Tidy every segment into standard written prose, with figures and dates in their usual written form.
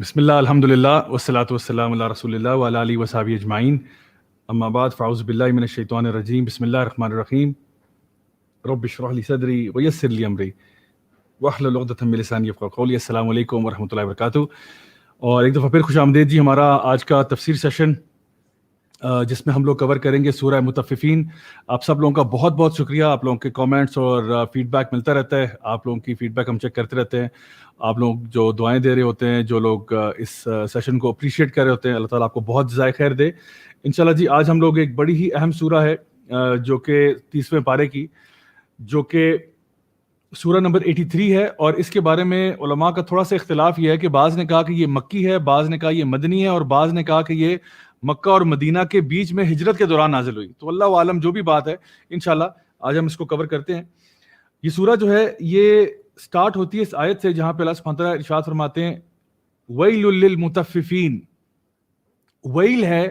بسم اللہ الحمد للہ والصلاۃ والسلام علی رسول اللہ وعلی آلہ وصحبہ اجمعین اما بعد فاعوذ باللہ من الشیطان الرجیم بسم اللہ الرحمن الرحیم رب اشرح لی صدری ویسر لی امری واحلل عقدۃ من لسانی یفقہوا قولی. السلام علیکم ورحمۃ اللہ وبرکاتہ. اور ایک دفعہ پھر خوش آمدید جی ہمارا آج کا تفسیر سیشن جس میں ہم لوگ کور کریں گے سورہ مطففین. آپ سب لوگوں کا بہت بہت شکریہ. آپ لوگوں کے کامنٹس اور فیڈ بیک ملتا رہتا ہے. آپ لوگوں کی فیڈ بیک ہم چیک کرتے رہتے ہیں. آپ لوگ جو دعائیں دے رہے ہوتے ہیں, جو لوگ اس سیشن کو اپریشیٹ کر رہے ہوتے ہیں, اللہ تعالیٰ آپ کو بہت جزائے خیر دے انشاءاللہ. جی آج ہم لوگ ایک بڑی ہی اہم سورہ ہے جو کہ 30ویں پارے کی, جو کہ سورہ نمبر 83 ہے. اور اس کے بارے میں علماء کا تھوڑا سا اختلاف یہ ہے کہ بعض نے کہا کہ یہ مکی ہے, بعض نے کہا یہ مدنی ہے, اور بعض نے کہا کہ یہ مکہ اور مدینہ کے بیچ میں ہجرت کے دوران نازل ہوئی. تو اللہ عالم جو بھی بات ہے انشاءاللہ آج ہم اس کو کور کرتے ہیں. یہ سورہ جو ہے یہ سٹارٹ ہوتی ہے اس آیت سے جہاں پہ اللہ سبحانہ وتعالیٰ ارشاد فرماتے ہیں ویل للمطففین. ویل ہے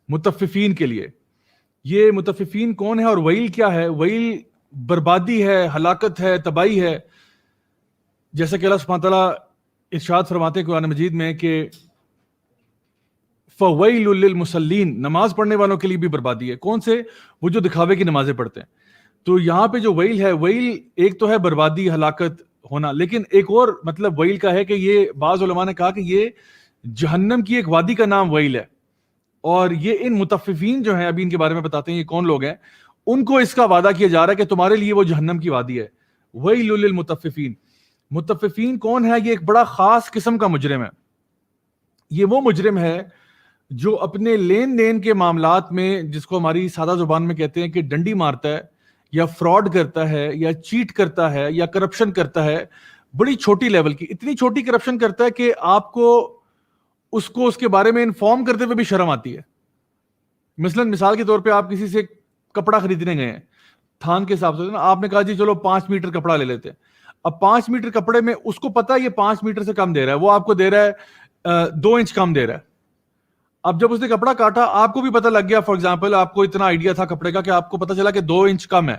مطففین کے لیے. یہ مطففین کون ہے اور ویل کیا ہے؟ ویل بربادی ہے, ہلاکت ہے, تباہی ہے. جیسا کہ اللہ سبحانہ وتعالیٰ ارشاد فرماتے ہیں قرآن مجید میں کہ فویل للمصلین, نماز پڑھنے والوں کے لیے بھی بربادی ہے. کون سے؟ وہ جو دکھاوے کی نمازیں پڑھتے ہیں. تو یہاں پہ جو ویل ہے, ویل ایک تو ہے بربادی, ہلاکت ہونا, لیکن ایک اور مطلب ویل کا ہے کہ یہ بعض علماء نے کہا کہ یہ جہنم کی ایک وادی کا نام ویل ہے. اور یہ ان مطففین جو ہیں, ابھی ان کے بارے میں بتاتے ہیں یہ کون لوگ ہیں, ان کو اس کا وعدہ کیا جا رہا ہے کہ تمہارے لیے وہ جہنم کی وادی ہے. ویل للمطففین. مطففین کون ہے؟ یہ ایک بڑا خاص قسم کا مجرم ہے. یہ وہ مجرم ہے جو اپنے لین دین کے معاملات میں, جس کو ہماری سادہ زبان میں کہتے ہیں کہ ڈنڈی مارتا ہے, یا فراڈ کرتا ہے, یا چیٹ کرتا ہے, یا کرپشن کرتا ہے, بڑی چھوٹی لیول کی, اتنی چھوٹی کرپشن کرتا ہے کہ آپ کو اس کے بارے میں انفارم کرتے ہوئے بھی شرم آتی ہے. مثال کے طور پہ آپ کسی سے کپڑا خریدنے گئے ہیں تھان کے حساب سے, آپ نے کہا جی چلو 5 میٹر کپڑا لے لیتے ہیں. اب 5 میٹر کپڑے میں اس کو پتا ہے یہ 5 میٹر سے کم دے رہا ہے, وہ آپ کو دے رہا ہے 2 انچ کم دے رہا ہے. اب جب اس نے کپڑا کاٹا آپ کو بھی پتہ لگ گیا, فار ایگزامپل آپ کو اتنا آئیڈیا تھا کپڑے کا کہ آپ کو پتہ چلا کہ 2 انچ کم ہے,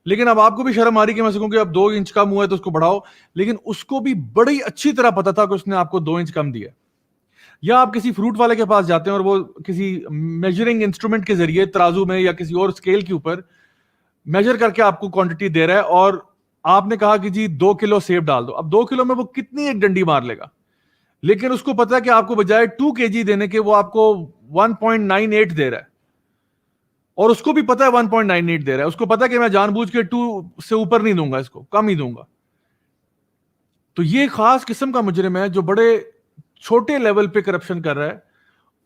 لیکن اب آپ کو بھی شرم آ رہی کہ میں سکوں کہ اب 2 انچ کم ہوا ہے تو اس کو بڑھاؤ, لیکن اس کو بھی بڑی اچھی طرح پتا تھا کہ اس نے آپ کو 2 انچ کم دیا. یا آپ کسی فروٹ والے کے پاس جاتے ہیں اور وہ کسی میجرنگ انسٹرومنٹ کے ذریعے ترازو میں یا کسی اور اسکیل کے اوپر میجر کر کے آپ کو کوانٹٹی دے رہا ہے, اور آپ نے کہا کہ جی 2 کلو سیب ڈال دو. اب 2 کلو میں وہ کتنی ایک ڈنڈی مار لے گا, لیکن اس کو پتا ہے کہ آپ کو بجائے 2 kg دینے کے وہ آپ کو 1.98 دے رہا ہے, اور اس کو بھی پتا ہے 1.98 دے رہا ہے. اس کو پتا ہے کہ میں جان بوجھ کے 2 سے اوپر نہیں دوں گا, اس کو کم ہی دوں گا. تو یہ خاص قسم کا مجرم ہے جو بڑے چھوٹے لیول پہ کرپشن کر رہا ہے.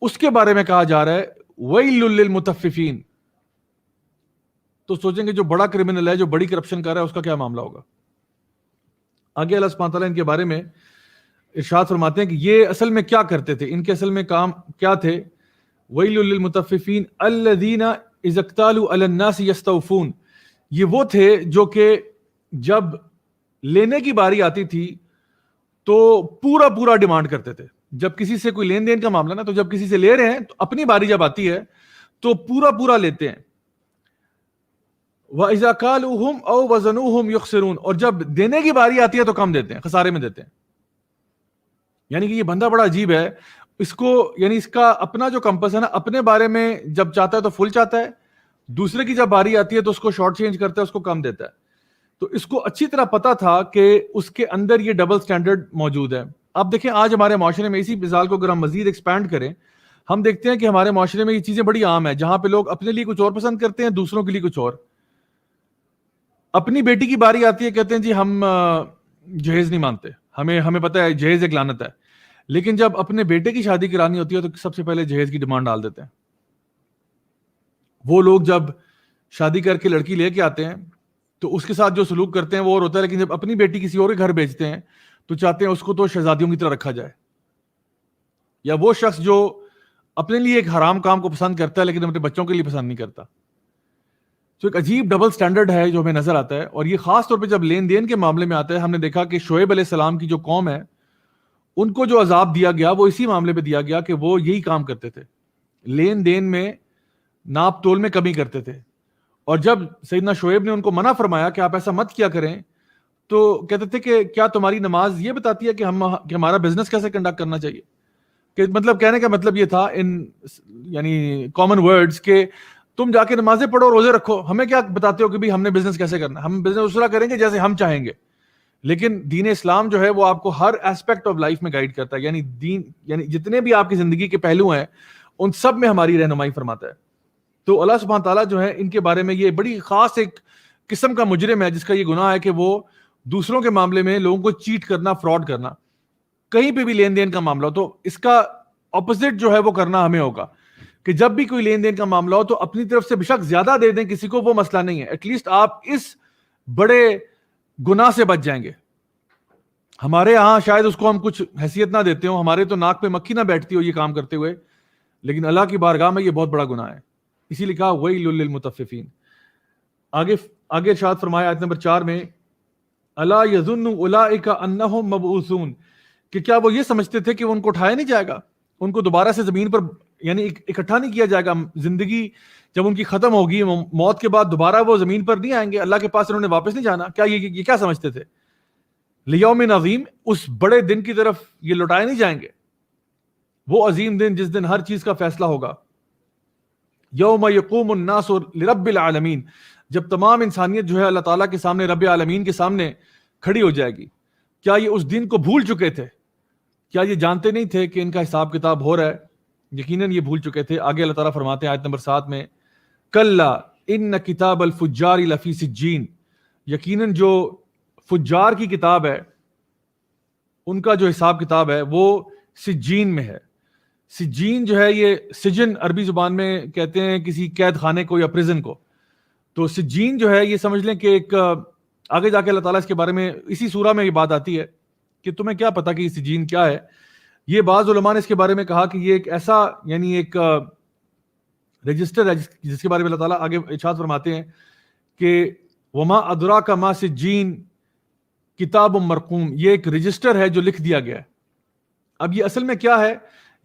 اس کے بارے میں کہا جا رہا ہے ویل للمطففین. تو سوچیں گے جو بڑا کرمنل ہے, جو بڑی کرپشن کر رہا ہے, اس کا کیا معاملہ ہوگا. آگے اللہ سبحانہ تعالیٰ ان کے بارے میں ارشاد فرماتے ہیں کہ یہ اصل میں کیا کرتے تھے, ان کے اصل میں کام کیا تھے. ویل للمطففین الذین اذا اکتالوا علی الناس یستوفون. یہ وہ تھے جو کہ جب لینے کی باری آتی تھی تو پورا ڈیمانڈ کرتے تھے. جب کسی سے کوئی لین دین کا معاملہ نا, تو جب کسی سے لے رہے ہیں تو اپنی باری جب آتی ہے تو پورا لیتے ہیں. وَإِذَا كَالُوهُمْ أَوْ وَزَنُوهُمْ يُخْسِرُونَ. اور جب دینے کی باری آتی ہے تو کم دیتے ہیں, خسارے میں دیتے ہیں. یعنی کہ یہ بندہ بڑا عجیب ہے. اس کو یعنی اس کا اپنا جو کمپس ہے نا, اپنے بارے میں جب چاہتا ہے تو فل چاہتا ہے, دوسرے کی جب باری آتی ہے تو اس کو شارٹ چینج کرتا ہے, اس کو کم دیتا ہے. تو اس کو اچھی طرح پتا تھا کہ اس کے اندر یہ ڈبل سٹینڈرڈ موجود ہے. اب دیکھیں آج ہمارے معاشرے میں اسی مثال کو اگر ہم مزید ایکسپینڈ کریں, ہم دیکھتے ہیں کہ ہمارے معاشرے میں یہ چیزیں بڑی عام ہیں, جہاں پہ لوگ اپنے لیے کچھ اور پسند کرتے ہیں, دوسروں کے لیے کچھ اور. اپنی بیٹی کی باری آتی ہے, کہتے ہیں جی ہم جہیز نہیں مانتے, ہمیں پتہ ہے جہیز ایک لعنت ہے. لیکن جب اپنے بیٹے کی شادی کرانی ہوتی ہے تو سب سے پہلے جہیز کی ڈیمانڈ ڈال دیتے ہیں. وہ لوگ جب شادی کر کے لڑکی لے کے آتے ہیں تو اس کے ساتھ جو سلوک کرتے ہیں وہ اور ہوتا ہے, لیکن جب اپنی بیٹی کسی اور کے گھر بھیجتے ہیں تو چاہتے ہیں اس کو تو شہزادیوں کی طرح رکھا جائے. یا وہ شخص جو اپنے لیے ایک حرام کام کو پسند کرتا ہے لیکن اپنے بچوں کے لیے پسند نہیں کرتا. تو ایک عجیب ڈبل سٹینڈرڈ ہے جو ہمیں نظر آتا ہے. اور یہ خاص طور پہ جب لین دین کے معاملے میں آتا ہے, ہم نے دیکھا کہ شعیب علیہ السلام کی جو قوم ہے ان کو جو عذاب دیا گیا وہ اسی معاملے پہ دیا گیا کہ وہ یہی کام کرتے تھے, لین دین میں ناپ تول میں کمی کرتے تھے. اور جب سیدنا شعیب نے ان کو منع فرمایا کہ آپ ایسا مت کیا کریں, تو کہتے تھے کہ کیا تمہاری نماز یہ بتاتی ہے کہ ہمارا بزنس کیسے کنڈکٹ کرنا چاہیے؟ کہ مطلب کہنے کا مطلب یہ تھا ان یعنی کامن ورڈز کہ تم جا کے نمازیں پڑھو، روزے رکھو، ہمیں کیا بتاتے ہو کہ بھی ہم نے بزنس کیسے کرنا ہے؟ ہم بزنس اس طرح کریں گے جیسے ہم چاہیں گے. لیکن دین اسلام جو ہے وہ آپ کو ہر ایسپیکٹ آف لائف میں گائیڈ کرتا ہے. یعنی جتنے بھی آپ کی زندگی کے پہلو ہیں ان سب میں ہماری رہنمائی فرماتا ہے. تو اللہ سبحانہ تعالیٰ جو ہے ان کے بارے میں یہ بڑی خاص ایک قسم کا مجرم ہے جس کا یہ گناہ ہے کہ وہ دوسروں کے معاملے میں لوگوں کو چیٹ کرنا، فراڈ کرنا، کہیں پہ بھی لین دین کا معاملہ ہو تو اس کا اپوزٹ جو ہے وہ کرنا ہمیں ہوگا کہ جب بھی کوئی لین دین کا معاملہ ہو تو اپنی طرف سے بے شک زیادہ دے دیں کسی کو، وہ مسئلہ نہیں ہے. ایٹ لیسٹ آپ اس بڑے گناہ سے بچ جائیں گے. ہمارے ہاں شاید اس کو ہم کچھ حیثیت نہ دیتے ہوں، ہمارے تو ناک پہ مکھی نہ بیٹھتی ہو یہ کام کرتے ہوئے، لیکن اللہ کی بارگاہ میں یہ بہت بڑا گناہ ہے. اسی لیے کہا ویل للمطففین. آگے ارشاد فرمایا آیت نمبر 4 میں، الا یظن اولئک انہم مبعوثون، کہ کیا وہ یہ سمجھتے تھے کہ ان کو اٹھایا نہیں جائے گا، ان کو دوبارہ سے زمین پر یعنی اکٹھا نہیں کیا جائے گا. زندگی جب ان کی ختم ہوگی، موت کے بعد دوبارہ وہ زمین پر نہیں آئیں گے، اللہ کے پاس انہوں نے واپس نہیں جانا. کیا یہ کیا سمجھتے تھے؟ لیوم عظیم، اس بڑے دن کی طرف یہ لوٹائے نہیں جائیں گے. وہ عظیم دن جس دن ہر چیز کا فیصلہ ہوگا. یوم یقوم الناس لرب العالمین، جب تمام انسانیت جو ہے اللہ تعالیٰ کے سامنے، رب العالمین کے سامنے کھڑی ہو جائے گی. کیا یہ اس دن کو بھول چکے تھے؟ کیا یہ جانتے نہیں تھے کہ ان کا حساب کتاب ہو رہا ہے؟ یقیناً یہ بھول چکے تھے. آگے اللہ تعالیٰ فرماتے ہیں آیت نمبر 7 میں، کلا ان کتاب الفجار لفی سجین، یقیناً جو فجار کی کتاب ہے ان کا جو حساب کتاب ہے وہ سجین میں ہے. سجین جو ہے یہ سجن عربی زبان میں کہتے ہیں کسی قید خانے کو یا پریزن کو. تو سجین جو ہے یہ سمجھ لیں کہ ایک آگے جا کے اللہ تعالیٰ اس کے بارے میں اسی سورہ میں یہ بات آتی ہے کہ تمہیں کیا پتا کہ یہ سجین کیا ہے. یہ بعض علماء نے اس کے بارے میں کہا کہ یہ ایک ایسا یعنی ایک رجسٹر ہے جس کے بارے میں اللہ تعالیٰ آگے ارشاد فرماتے ہیں کہ وما ادراک ما سجین کتاب مرقوم، یہ ایک رجسٹر ہے جو لکھ دیا گیا ہے. اب یہ اصل میں کیا ہے؟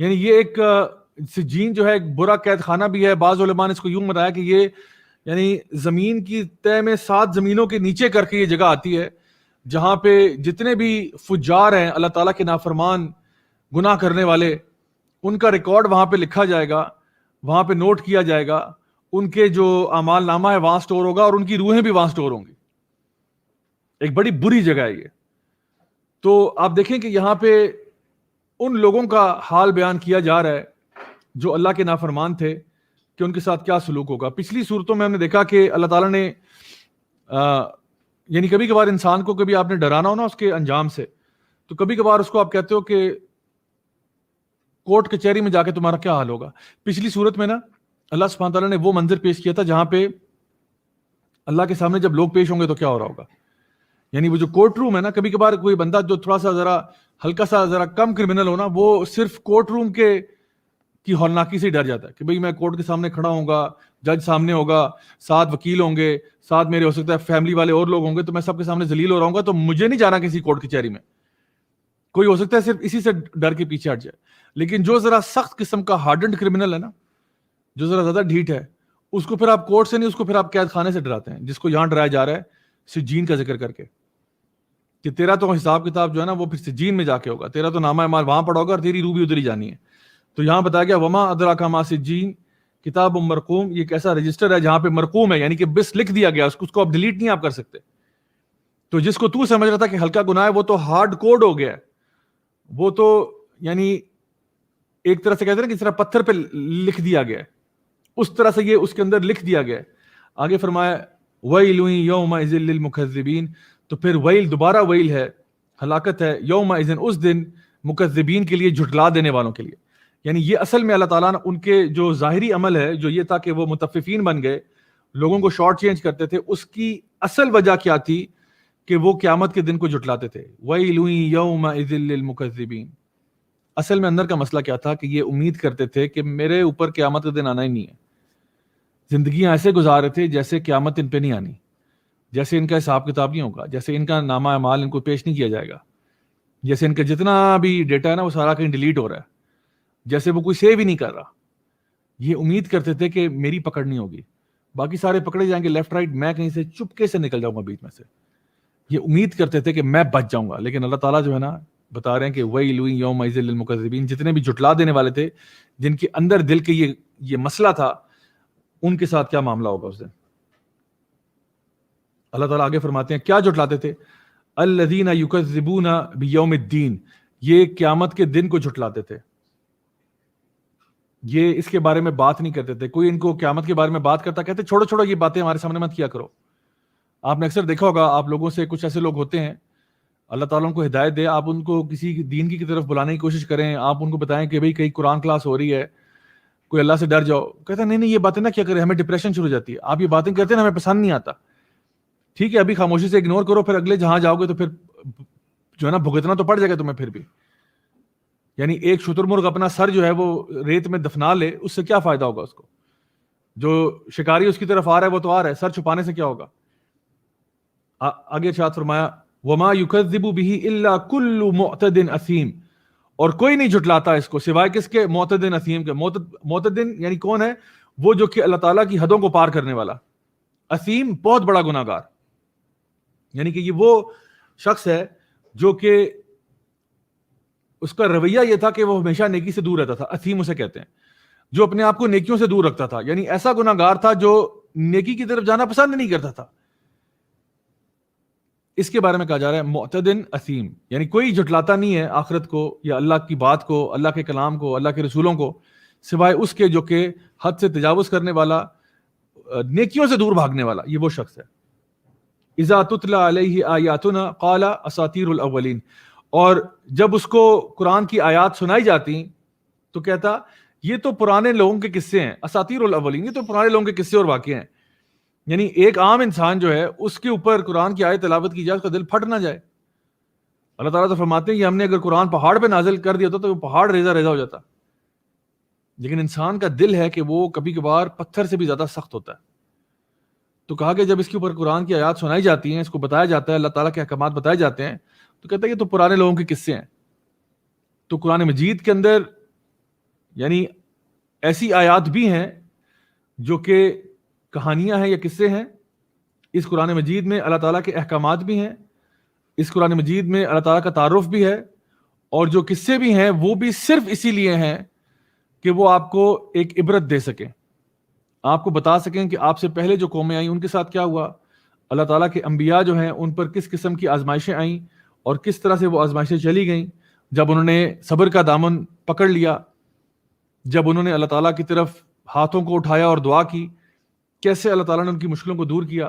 یعنی یہ ایک سجین جو ہے ایک برا قید خانہ بھی ہے. بعض علماء نے اس کو یوں بتایا کہ یہ یعنی زمین کی تہ میں 7 زمینوں کے نیچے کر کے یہ جگہ آتی ہے جہاں پہ جتنے بھی فجار ہیں، اللہ تعالیٰ کے نافرمان گناہ کرنے والے، ان کا ریکارڈ وہاں پہ لکھا جائے گا، وہاں پہ نوٹ کیا جائے گا. ان کے جو اعمال نامہ ہے وہاں سٹور ہوگا اور ان کی روحیں بھی وہاں سٹور ہوں گی. ایک بڑی بری جگہ ہے یہ. تو آپ دیکھیں کہ یہاں پہ ان لوگوں کا حال بیان کیا جا رہا ہے جو اللہ کے نافرمان تھے کہ ان کے ساتھ کیا سلوک ہوگا. پچھلی صورتوں میں ہم نے دیکھا کہ اللہ تعالیٰ نے یعنی کبھی کبھار انسان کو کبھی آپ نے ڈرانا ہو نا اس کے انجام سے، تو کبھی کبھار اس کو آپ کہتے ہو کہ کورٹ کچہری میں جا کے تمہارا کیا حال ہوگا. پچھلی صورت میں نا اللہ سبحانہ تعالیٰ نے وہ منظر پیش کیا تھا جہاں پہ اللہ کے سامنے جب لوگ پیش ہوں گے تو کیا ہو رہا ہوگا. یعنی وہ جو کورٹ روم ہے نا، کبھی کبھار کوئی بندہ جو تھوڑا سا ذرا ہلکا سا ذرا کم کرمنل ہونا، وہ صرف کورٹ روم کی ہولناکی سے ڈر جاتا ہے کہ بھئی میں کورٹ کے سامنے کھڑا ہوں گا، جج سامنے ہوگا، 7 وکیل ہوں گے، ساتھ میرے ہو سکتا ہے فیملی والے اور لوگ ہوں گے، تو میں سب کے سامنے ذلیل ہو رہا ہوں گا، تو مجھے نہیں جانا کسی کورٹ کچہری میں. کوئی ہو سکتا ہے صرف اسی سے ڈر کے پیچھے ہٹ جائے. لیکن جو ذرا سخت قسم کا ہارڈنڈ کرمنل ہے نا، جو ذرا زیادہ ڈھیٹ ہے، اس کو پھر آپ کورٹ سے نہیں، اس کو پھر آپ قید خانے سے ڈراتے ہیں، جس کو یہاں ڈرایا جا رہا ہے سجین کا ذکر کر کے کہ تیرا تو حساب کتاب جو ہے نا وہ پھر سجین میں جا کے ہوگا، تیرا تو نامہ اعمال وہاں پڑا ہوگا اور تیری روح بھی ادھر ہی جانی ہے. تو یہاں بتایا گیا وما ادراک ما سجین کتاب مرقوم، یہ ایک ایسا رجسٹر ہے جہاں پہ مرقوم ہے یعنی کہ بس لکھ دیا گیا، اس کو آپ ڈیلیٹ نہیں آپ کر سکتے. تو جس کو تو سمجھ رہا تھا کہ ہلکا گناہ ہے وہ تو ہارڈ کوڈ ہو گیا ہے، وہ تو یعنی ایک طرح سے کہتے ہیں نا کہ طرح پتھر پہ لکھ دیا گیا ہے، اس طرح سے یہ اس کے اندر لکھ دیا گیا ہے. آگے فرمایا ویل یومئذ للمکذبین، تو پھر ویل دوبارہ ویل ہے، ہلاکت ہے، یومئذ اس دن، مکذبین کے لیے، جھٹلا دینے والوں کے لیے. یعنی یہ اصل میں اللہ تعالیٰ نے ان کے جو ظاہری عمل ہے جو یہ تھا کہ وہ متففین بن گئے، لوگوں کو شارٹ چینج کرتے تھے، اس کی اصل وجہ کیا تھی کہ وہ قیامت کے دن کو جھٹلاتے تھے. ویل یومئذ للمکذبین، اصل میں اندر کا مسئلہ کیا تھا کہ یہ امید کرتے تھے کہ میرے اوپر قیامت کا دن آنا ہی نہیں ہے. زندگیاں ایسے گزار رہے تھے جیسے قیامت ان پہ نہیں آنی، جیسے ان کا حساب کتاب نہیں ہوگا، جیسے ان کا نامہ اعمال ان کو پیش نہیں کیا جائے گا، جیسے ان کا جتنا بھی ڈیٹا ہے نا وہ سارا کہیں ڈیلیٹ ہو رہا ہے، جیسے وہ کوئی سیو ہی نہیں کر رہا. یہ امید کرتے تھے کہ میری پکڑ نہیں ہوگی، باقی سارے پکڑے جائیں گے لیفٹ رائٹ، میں کہیں سے چپکے سے نکل جاؤں گا بیچ میں سے. یہ امید کرتے تھے کہ میں بچ جاؤں گا. لیکن اللہ تعالیٰ جو ہے نا بتا رہے ہیں کہ وَيْلٌ يَوْمَئِذٍ لِّلْمُكَذِّبِينَ, جتنے بھی جھٹلا دینے والے تھے, جن کے اندر دل کے یہ مسئلہ تھا, ان کے ساتھ کیا معاملہ ہوگا اس دن. اللہ تعالیٰ آگے فرماتے ہیں کیا جھٹلاتے تھے, الَّذِينَ يُكَذِّبُونَ بِيَوْمِ الدِّينِ, یہ قیامت کے دن کو جھٹلاتے تھے. یہ اس کے بارے میں بات نہیں کرتے تھے. کوئی ان کو قیامت کے بارے میں بات کرتا, کہتے چھوڑو چھوڑو یہ باتیں ہمارے سامنے مت کیا کرو. آپ نے اکثر دیکھا ہوگا, آپ لوگوں سے کچھ ایسے لوگ ہوتے ہیں, اللہ تعالیٰ ان کو ہدایت دے, آپ ان کو کسی دین کی طرف بلانے کی کوشش کریں, آپ ان کو بتائیں کہ بھئی کہیں قرآن کلاس ہو رہی ہے, کوئی اللہ سے ڈر جاؤ, کہتا نہیں نہیں یہ باتیں نہ کیا کریں, ہمیں ڈپریشن شروع ہو جاتی ہے. آپ یہ باتیں کرتے ہیں ہمیں پسند نہیں آتا. ٹھیک ہے ابھی خاموشی سے اگنور کرو, پھر اگلے جہاں جاؤ گے تو پھر جو ہے نا بھگتنا تو پڑ جائے گا تمہیں پھر بھی. یعنی ایک شتر مرغ اپنا سر جو ہے وہ ریت میں دفنا لے, اس سے کیا فائدہ ہوگا اس کو؟ جو شکاری اس کی طرف آ رہا ہے وہ تو آ رہا ہے, سر چھپانے سے کیا ہوگا؟ آگے ارشاد فرمایا وَمَا يُكَذِّبُ بِهِ إِلَّا كُلُّ مُعْتَدٍ أَثِيمٍ, اور کوئی نہیں جھٹلاتا اس کو سوائے کس کے؟ معتدن اثیم کے. معتدن یعنی کون ہے؟ وہ جو کہ اللہ تعالیٰ کی حدوں کو پار کرنے والا. اثیم بہت بڑا گناہ گار, یعنی کہ یہ وہ شخص ہے جو کہ اس کا رویہ یہ تھا کہ وہ ہمیشہ نیکی سے دور رہتا تھا. اثیم اسے کہتے ہیں جو اپنے آپ کو نیکیوں سے دور رکھتا تھا, یعنی ایسا گناہ گار تھا جو نیکی کی طرف جانا پسند نہیں کرتا تھا. اس کے بارے میں کہا جا رہا ہے معتدن اثیم, یعنی کوئی جھٹلاتا نہیں ہے آخرت کو یا اللہ کی بات کو, اللہ کے کلام کو, اللہ کے رسولوں کو, سوائے اس کے جو کہ حد سے تجاوز کرنے والا, نیکیوں سے دور بھاگنے والا. یہ وہ شخص ہے. اذا تتلی علیہ آیاتنا قال اساطیر الاولین, اور جب اس کو قرآن کی آیات سنائی جاتی تو کہتا یہ تو پرانے لوگوں کے قصے ہیں. اساطیر الاولین, یہ تو پرانے لوگوں کے قصے اور واقعے ہیں. یعنی ایک عام انسان جو ہے اس کے اوپر قرآن کی آیت تلاوت کی جائے اس کا دل پھٹ نہ جائے. اللہ تعالیٰ تو فرماتے ہیں کہ ہم نے اگر قرآن پہاڑ پہ نازل کر دیا تو وہ پہاڑ ریزہ ریزہ ہو جاتا. لیکن انسان کا دل ہے کہ وہ کبھی کبھار پتھر سے بھی زیادہ سخت ہوتا ہے. تو کہا کہ جب اس کے اوپر قرآن کی آیات سنائی جاتی ہیں, اس کو بتایا جاتا ہے, اللہ تعالیٰ کے احکامات بتائے جاتے ہیں, تو کہتا ہے یہ تو پرانے لوگوں کے قصے ہیں. تو قرآن مجید کے اندر یعنی ایسی آیات بھی ہیں جو کہ کہانیاں ہیں یا قصے ہیں. اس قرآن مجید میں اللہ تعالیٰ کے احکامات بھی ہیں, اس قرآن مجید میں اللہ تعالیٰ کا تعارف بھی ہے, اور جو قصے بھی ہیں وہ بھی صرف اسی لیے ہیں کہ وہ آپ کو ایک عبرت دے سکیں, آپ کو بتا سکیں کہ آپ سے پہلے جو قومیں آئیں ان کے ساتھ کیا ہوا, اللہ تعالیٰ کے انبیاء جو ہیں ان پر کس قسم کی آزمائشیں آئیں اور کس طرح سے وہ آزمائشیں چلی گئیں. جب انہوں نے صبر کا دامن پکڑ لیا, جب انہوں نے اللہ تعالیٰ کی طرف ہاتھوں کو اٹھایا اور دعا کی, کیسے اللہ تعالیٰ نے ان کی مشکلوں کو دور کیا.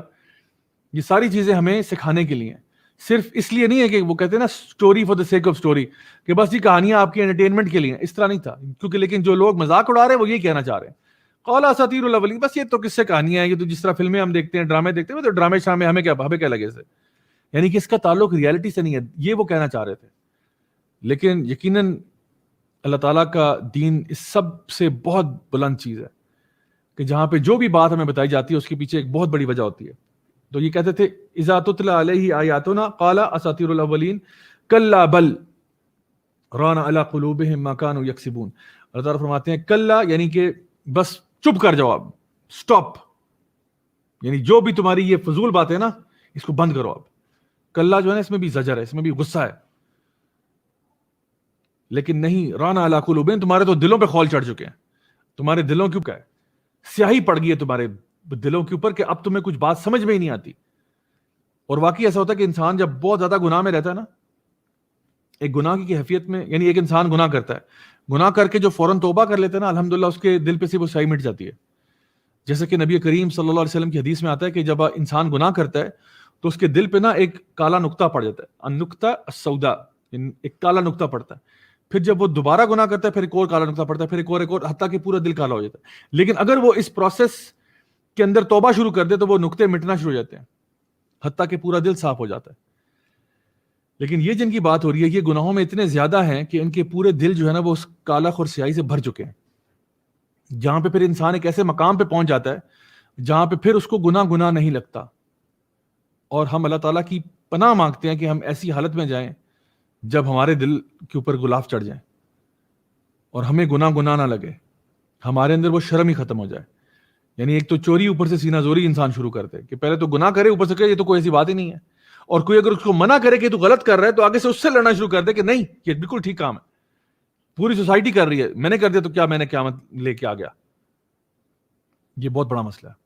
یہ ساری چیزیں ہمیں سکھانے کے لیے ہیں, صرف اس لیے نہیں ہے کہ وہ کہتے ہیں نا story for the sake of story, کہ بس یہ کہانیاں آپ کے انٹرٹینمنٹ کے لیے ہیں. اس طرح نہیں تھا, کیونکہ لیکن جو لوگ مذاق اڑا رہے ہیں وہ یہ کہنا چاہ رہے ہیں قال اساطیر الاولین, بس یہ تو کس سے کہانیاں ہیں, یہ تو جس طرح فلمیں ہم دیکھتے ہیں, ڈرامے دیکھتے ہیں, تو ڈرامے شامے ہمیں کیا لگے سے, یعنی کہ اس کا تعلق ریالٹی سے نہیں ہے, یہ وہ کہنا چاہ رہے تھے. لیکن یقیناً اللہ تعالیٰ کا دین اس سب سے بہت بلند چیز ہے کہ جہاں پہ جو بھی بات ہمیں بتائی جاتی ہے اس کے پیچھے ایک بہت بڑی وجہ ہوتی ہے. تو یہ کہتے تھے اذا تتلی علیہ آیاتنا قال اساطیر الاولین کلا بل ران علی قلوبہم ما کانوا یکسبون. اللہ تعالیٰ فرماتے ہیں کلا, یعنی کہ بس چپ کر جاؤ, آپ سٹاپ, یعنی جو بھی تمہاری یہ فضول بات ہے نا اس کو بند کرو. آپ کلا جو ہے نا اس میں بھی زجر ہے, اس میں بھی غصہ ہے, لیکن نہیں, رانا علی قلوبہم, تمہارے تو دلوں پہ خول چڑھ چکے ہیں, تمہارے دلوں کیوں کا ہے, سیاہی پڑ گئی ہے تمہارے دلوں کے اوپر کہ اب تمہیں کچھ بات سمجھ میں ہی نہیں آتی. اور واقعی ایسا ہوتا ہے کہ انسان جب بہت زیادہ گناہ میں رہتا ہے نا, ایک گناہ کی حیثیت میں, یعنی ایک انسان گناہ کرتا ہے, گناہ کر کے جو فوراً توبہ کر لیتا ہے نا, الحمدللہ اس کے دل پہ سے وہ سیاہی مٹ جاتی ہے. جیسے کہ نبی کریم صلی اللہ علیہ وسلم کی حدیث میں آتا ہے کہ جب انسان گناہ کرتا ہے تو اس کے دل پہ نا ایک کالا نقطہ پڑ جاتا ہے, النقطہ السوداء, ایک کالا نقطہ پڑتا ہے. پھر جب وہ دوبارہ گناہ کرتا ہے پھر ایک اور کالا نقطہ پڑتا ہے, پھر ایک اور, حتیٰ کہ پورا دل کالا ہو جاتا ہے. لیکن اگر وہ اس پروسیس کے اندر توبہ شروع کر دے تو وہ نقطے مٹنا شروع ہو جاتے ہیں, حتیٰ کہ پورا دل صاف ہو جاتا ہے. لیکن یہ جن کی بات ہو رہی ہے یہ گناہوں میں اتنے زیادہ ہیں کہ ان کے پورے دل جو ہے نا وہ اس کالخ اور سیاہی سے بھر چکے ہیں, جہاں پہ پھر انسان ایک ایسے مقام پہ پہنچ جاتا ہے جہاں پہ پھر اس کو گناہ نہیں لگتا. اور ہم اللہ تعالیٰ کی پناہ مانگتے ہیں کہ ہم ایسی حالت میں جائیں جب ہمارے دل کے اوپر غلاف چڑھ جائیں اور ہمیں گناہ نہ لگے, ہمارے اندر وہ شرم ہی ختم ہو جائے. یعنی ایک تو چوری اوپر سے سینہ زوری انسان شروع کرتے کہ پہلے تو گناہ کرے, اوپر سے کہ یہ تو کوئی ایسی بات ہی نہیں ہے, اور کوئی اگر اس کو منع کرے کہ تو غلط کر رہا ہے تو آگے سے اس سے لڑنا شروع کر دے کہ نہیں یہ بالکل ٹھیک کام ہے, پوری سوسائٹی کر رہی ہے, میں نے کر دیا تو کیا میں نے قیامت لے کے آ گیا. یہ بہت بڑا مسئلہ ہے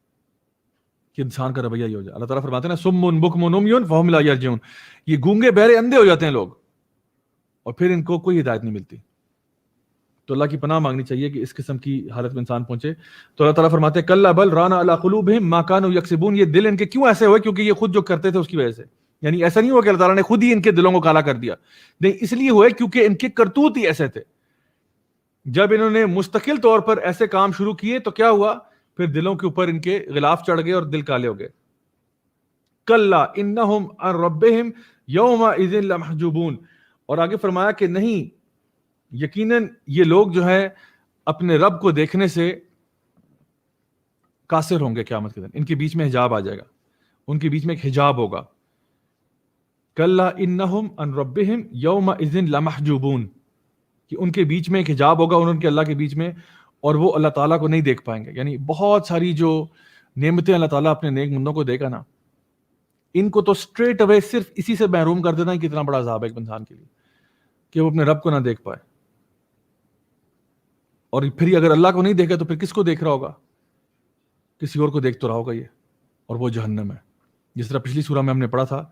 کہ انسان کا رویہ یہ ہو جائے. اللہ تعالیٰ فرماتے ہیں نا سم بکم عمی فہم لا یرجعون, یہ گونگے بہرے اندھے ہو جاتے ہیں لوگ اور پھر ان کو کوئی ہدایت نہیں ملتی. تو اللہ کی پناہ مانگنی چاہیے کہ اس قسم کی حالت میں انسان پہنچے. تو اللہ تعالیٰ فرماتے ہیں کلا بل رانا علی قلوبہم ما کانوا یکسبون, یہ دل ان کے کیوں ایسے ہوئے کیونکہ یہ خود جو کرتے تھے اس کی وجہ سے. یعنی ایسا نہیں ہوا کہ اللہ تعالیٰ نے خود ہی ان کے دلوں کو کالا کر دیا, نہیں, اس لیے ہوئے کیونکہ ان کے کرتوت ہی ایسے تھے. جب انہوں نے مستقل طور پر ایسے کام شروع کیے تو کیا ہوا, پھر دلوں کے اوپر ان کے غلاف چڑھ گئے اور دل کالے ہو گئے. کلا انہم عن ربہم یومئذ لمحجوبون, اور آگے فرمایا کہ نہیں, یقیناً یہ لوگ جو ہے اپنے رب کو دیکھنے سے قاصر ہوں گے قیامت کے دن, ان کے بیچ میں حجاب آ جائے گا, ان کے بیچ میں ایک حجاب ہوگا. کلا انہم عن ربہم یومئذ لمحجوبون, کہ ان کے بیچ میں ایک حجاب ہوگا ان کے اللہ کے بیچ میں, اور وہ اللہ تعالیٰ کو نہیں دیکھ پائیں گے. یعنی بہت ساری جو نعمتیں اللہ تعالیٰ اپنے نیک بندوں کو دے گا نا, ان کو تو اسٹریٹ اوے صرف اسی سے محروم کر دینا کتنا بڑا عذاب ہے ایک انسان کے لیے کہ وہ اپنے رب کو نہ دیکھ پائے. اور پھر اگر اللہ کو نہیں دیکھا تو پھر کس کو دیکھ رہا ہوگا, کسی اور کو دیکھ تو رہا ہوگا یہ, اور وہ جہنم ہے. جس طرح پچھلی سورہ میں ہم نے پڑھا تھا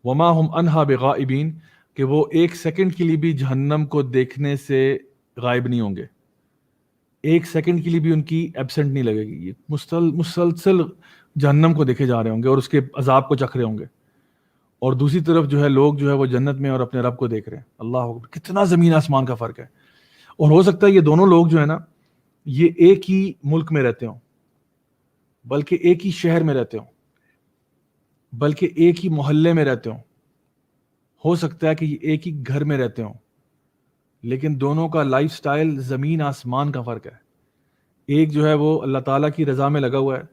وما ہم عنہا بغائبین, کہ وہ ایک سیکنڈ کے لیے بھی جہنم کو دیکھنے سے غائب نہیں ہوں گے, ایک سیکنڈ کے لیے بھی ان کی ایبسنٹ نہیں لگے گی. یہ مسلسل جہنم کو دیکھے جا رہے ہوں گے اور اس کے عذاب کو چکھ رہے ہوں گے, اور دوسری طرف جو ہے لوگ جو ہے وہ جنت میں اور اپنے رب کو دیکھ رہے ہیں. اللہ اکبر, کتنا زمین آسمان کا فرق ہے. اور ہو سکتا ہے یہ دونوں لوگ جو ہے نا یہ ایک ہی ملک میں رہتے ہوں, بلکہ ایک ہی شہر میں رہتے ہوں, بلکہ ایک ہی محلے میں رہتے ہوں, ہو سکتا ہے کہ یہ ایک ہی گھر میں رہتے ہوں, لیکن دونوں کا لائف سٹائل زمین آسمان کا فرق ہے. ایک جو ہے وہ اللہ تعالیٰ کی رضا میں لگا ہوا ہے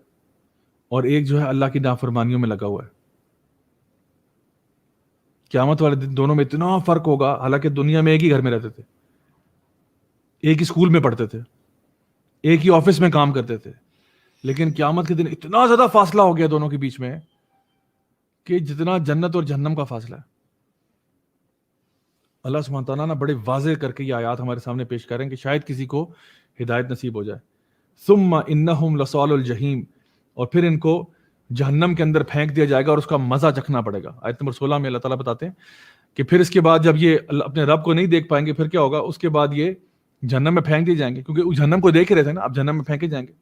اور ایک جو ہے اللہ کی نافرمانیوں میں لگا ہوا ہے. قیامت والے دن دونوں میں اتنا فرق ہوگا, حالانکہ دنیا میں ایک ہی گھر میں رہتے تھے, ایک ہی اسکول میں پڑھتے تھے, ایک ہی آفس میں کام کرتے تھے, لیکن قیامت کے دن اتنا زیادہ فاصلہ ہو گیا دونوں کے بیچ میں کہ جتنا جنت اور جہنم کا فاصلہ ہے. اللہ سبحانہ تعالیٰ بڑے واضح کر کے یہ آیات ہمارے سامنے پیش کریں کہ شاید کسی کو ہدایت نصیب ہو جائے. ثم انہم لصال الجحیم, اور پھر ان کو جہنم کے اندر پھینک دیا جائے گا اور اس کا مزہ چکھنا پڑے گا. آیت نمبر 16 میں اللہ تعالیٰ بتاتے ہیں کہ پھر اس کے بعد جب یہ اپنے رب کو نہیں دیکھ پائیں گے پھر کیا ہوگا, اس کے بعد یہ جہنم میں پھینک دیے جائیں گے, کیونکہ اس جہنم کو دیکھ رہے تھے نا, اب جہنم میں پھینکے جائیں گے.